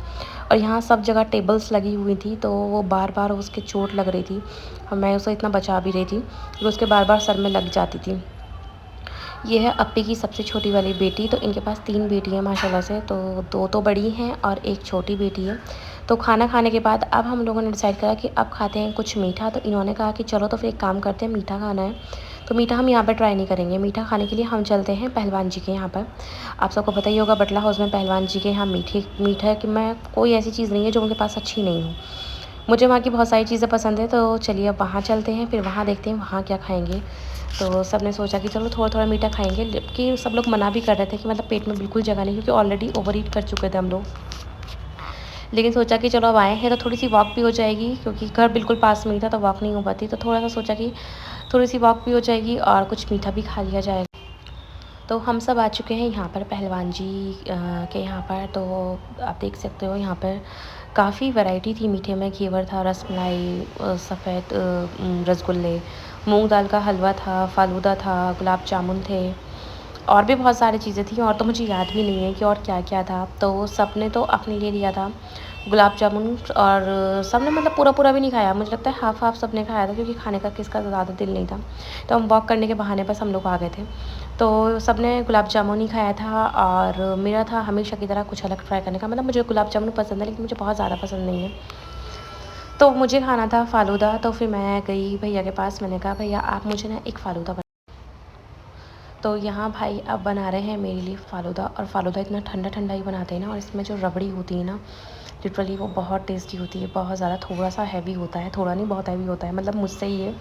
A: और यहाँ सब जगह टेबल्स लगी हुई थी, तो वो बार-बार उसके चोट लग रही थी और मैं उसे इतना बचा भी रही थी कि उसके बार-बार सर में लग जाती थी। ये है अप्पी की सबसे छोटी वाली बेटी। तो इनके पास 3 बेटी हैं माशाल्लाह से, तो 2 तो बड़ी हैं और 1 छोटी बेटी है। तो खाना खाने के बाद अब हम लोगों ने डिसाइड करा कि अब खाते हैं कुछ मीठा। तो इन्होंने कहा कि चलो तो फिर एक काम करते हैं, मीठा खाना है। तो मीठा हम यहाँ पर ट्राई नहीं करेंगे, मीठा खाने के लिए हम चलते हैं पहलवान जी के यहाँ पर। आप सबको पता ही होगा बटला हाउस में पहलवान जी के यहाँ मीठा कि मैं कोई ऐसी चीज़ नहीं है जो उनके पास अच्छी नहीं हो। मुझे वहाँ की बहुत सारी चीज़ें पसंद है, तो चलिए अब वहाँ चलते हैं, फिर वहाँ देखते हैं वहाँ क्या खाएँगे। तो सब ने सोचा कि चलो थोड़ा थोड़ा मीठा खाएंगे, जबकि सब लोग मना भी कर रहे थे कि मतलब पेट में बिल्कुल जगह नहीं, क्योंकि ऑलरेडी ओवर ईट कर चुके थे हम लोग। लेकिन सोचा कि चलो अब आए हैं तो थोड़ी सी वॉक भी हो जाएगी, क्योंकि घर बिल्कुल पास में ही था तो वॉक नहीं हो पाती, तो थोड़ा सा सोचा कि थोड़ी सी वॉक भी हो जाएगी और कुछ मीठा भी खा लिया जाएगा। तो हम सब आ चुके हैं यहाँ पर पहलवान जी के यहाँ पर। तो आप देख सकते हो यहाँ पर काफ़ी वैरायटी थी मीठे में। घेवर था, रसमलाई, सफ़ेद रसगुल्ले, मूंग दाल का हलवा था, फालूदा था, गुलाब जामुन थे, और भी बहुत सारी चीज़ें थी, और तो मुझे याद भी नहीं है कि और क्या क्या था। तो सब ने तो अपने लिए लिया था गुलाब जामुन, और सब ने मतलब पूरा पूरा भी नहीं खाया, मुझे लगता है हाफ़ हाफ़ सब ने खाया था, क्योंकि खाने का किसका ज़्यादा दिल नहीं था। तो हम वॉक करने के बहाने बस हम लोग आ गए थे। तो सब ने गुलाब जामुन ही खाया था, और मेरा था हमेशा की तरह कुछ अलग ट्राई करने का। मतलब मुझे गुलाब जामुन पसंद है, लेकिन मुझे बहुत ज़्यादा पसंद नहीं है। तो मुझे खाना था फ़ालूदा। तो फिर मैं गई भैया के पास, मैंने कहा भैया आप मुझे ना एक फ़ालूदा। तो यहाँ भाई अब बना रहे हैं मेरे लिए फ़ालूदा, और फ़ालूदा इतना ठंडा ठंडा ही बनाते हैं ना, और इसमें जो रबड़ी होती है ना, लिटरली वो बहुत टेस्टी होती है, बहुत ज़्यादा। थोड़ा सा हैवी होता है, थोड़ा नहीं बहुत हैवी होता है, मतलब मुझसे ये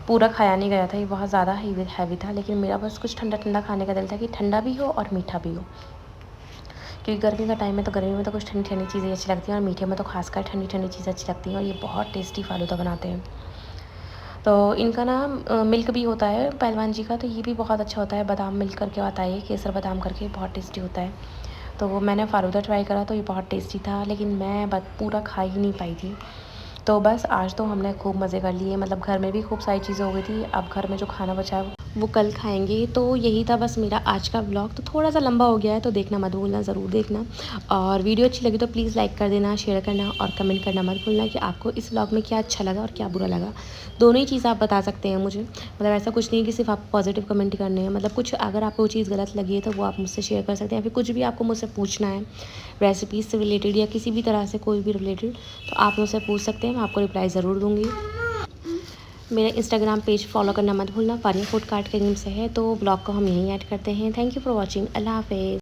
A: पूरा खाया नहीं गया था, ये बहुत ज़्यादा हैवी था। लेकिन मेरा बस कुछ ठंडा ठंडा खाने का दिल था, कि ठंडा भी हो और मीठा भी हो, क्योंकि गर्मी का टाइम है तो गर्मी में तो कुछ ठंडी ठंडी चीज़ें अच्छी लगती हैं, और मीठे में तो खासकर ठंडी ठंडी चीज़ें अच्छी लगती हैं। और ये बहुत टेस्टी फ़ालूदा बनाते हैं। तो इनका ना मिल्क भी होता है पहलवान जी का, तो ये भी बहुत अच्छा होता है, बादाम मिल्क करके आता है, केसर बादाम करके, बहुत टेस्टी होता है। तो वो मैंने फ़ालूदा ट्राई करा तो ये बहुत टेस्टी था, लेकिन मैं बस पूरा खा ही नहीं पाई थी। तो बस आज तो हमने खूब मज़े कर लिए, मतलब घर में भी खूब सारी चीज़ें हो गई थी। अब घर में जो खाना बचा है वो कल खाएंगे। तो यही था बस मेरा आज का व्लॉग। तो थोड़ा सा लंबा हो गया है, तो देखना मत भूलना, ज़रूर देखना। और वीडियो अच्छी लगी तो प्लीज़ लाइक कर देना, शेयर करना और कमेंट करना मत भूलना कि आपको इस व्लॉग में क्या अच्छा लगा और क्या बुरा लगा। दोनों ही चीज़ आप बता सकते हैं मुझे, मतलब ऐसा कुछ नहीं कि सिर्फ आप पॉजिटिव कमेंट करने हैं। मतलब कुछ अगर आपको वो चीज़ गलत लगी है तो वो आप मुझसे शेयर कर सकते हैं, या फिर कुछ भी आपको मुझसे पूछना है रेसिपीज़ से रिलेटेड या किसी भी तरह से कोई भी रिलेटेड, तो आप मुझसे पूछ सकते हैं, मैं आपको रिप्लाई ज़रूर दूँगी। मेरा इंस्टाग्राम पेज फॉलो करना मत भूलना, फारिया फूड कार्ट के नेम से है। तो ब्लॉग को हम यहीं ऐड करते हैं। Thank you for watching. अल्लाह हाफ़िज़।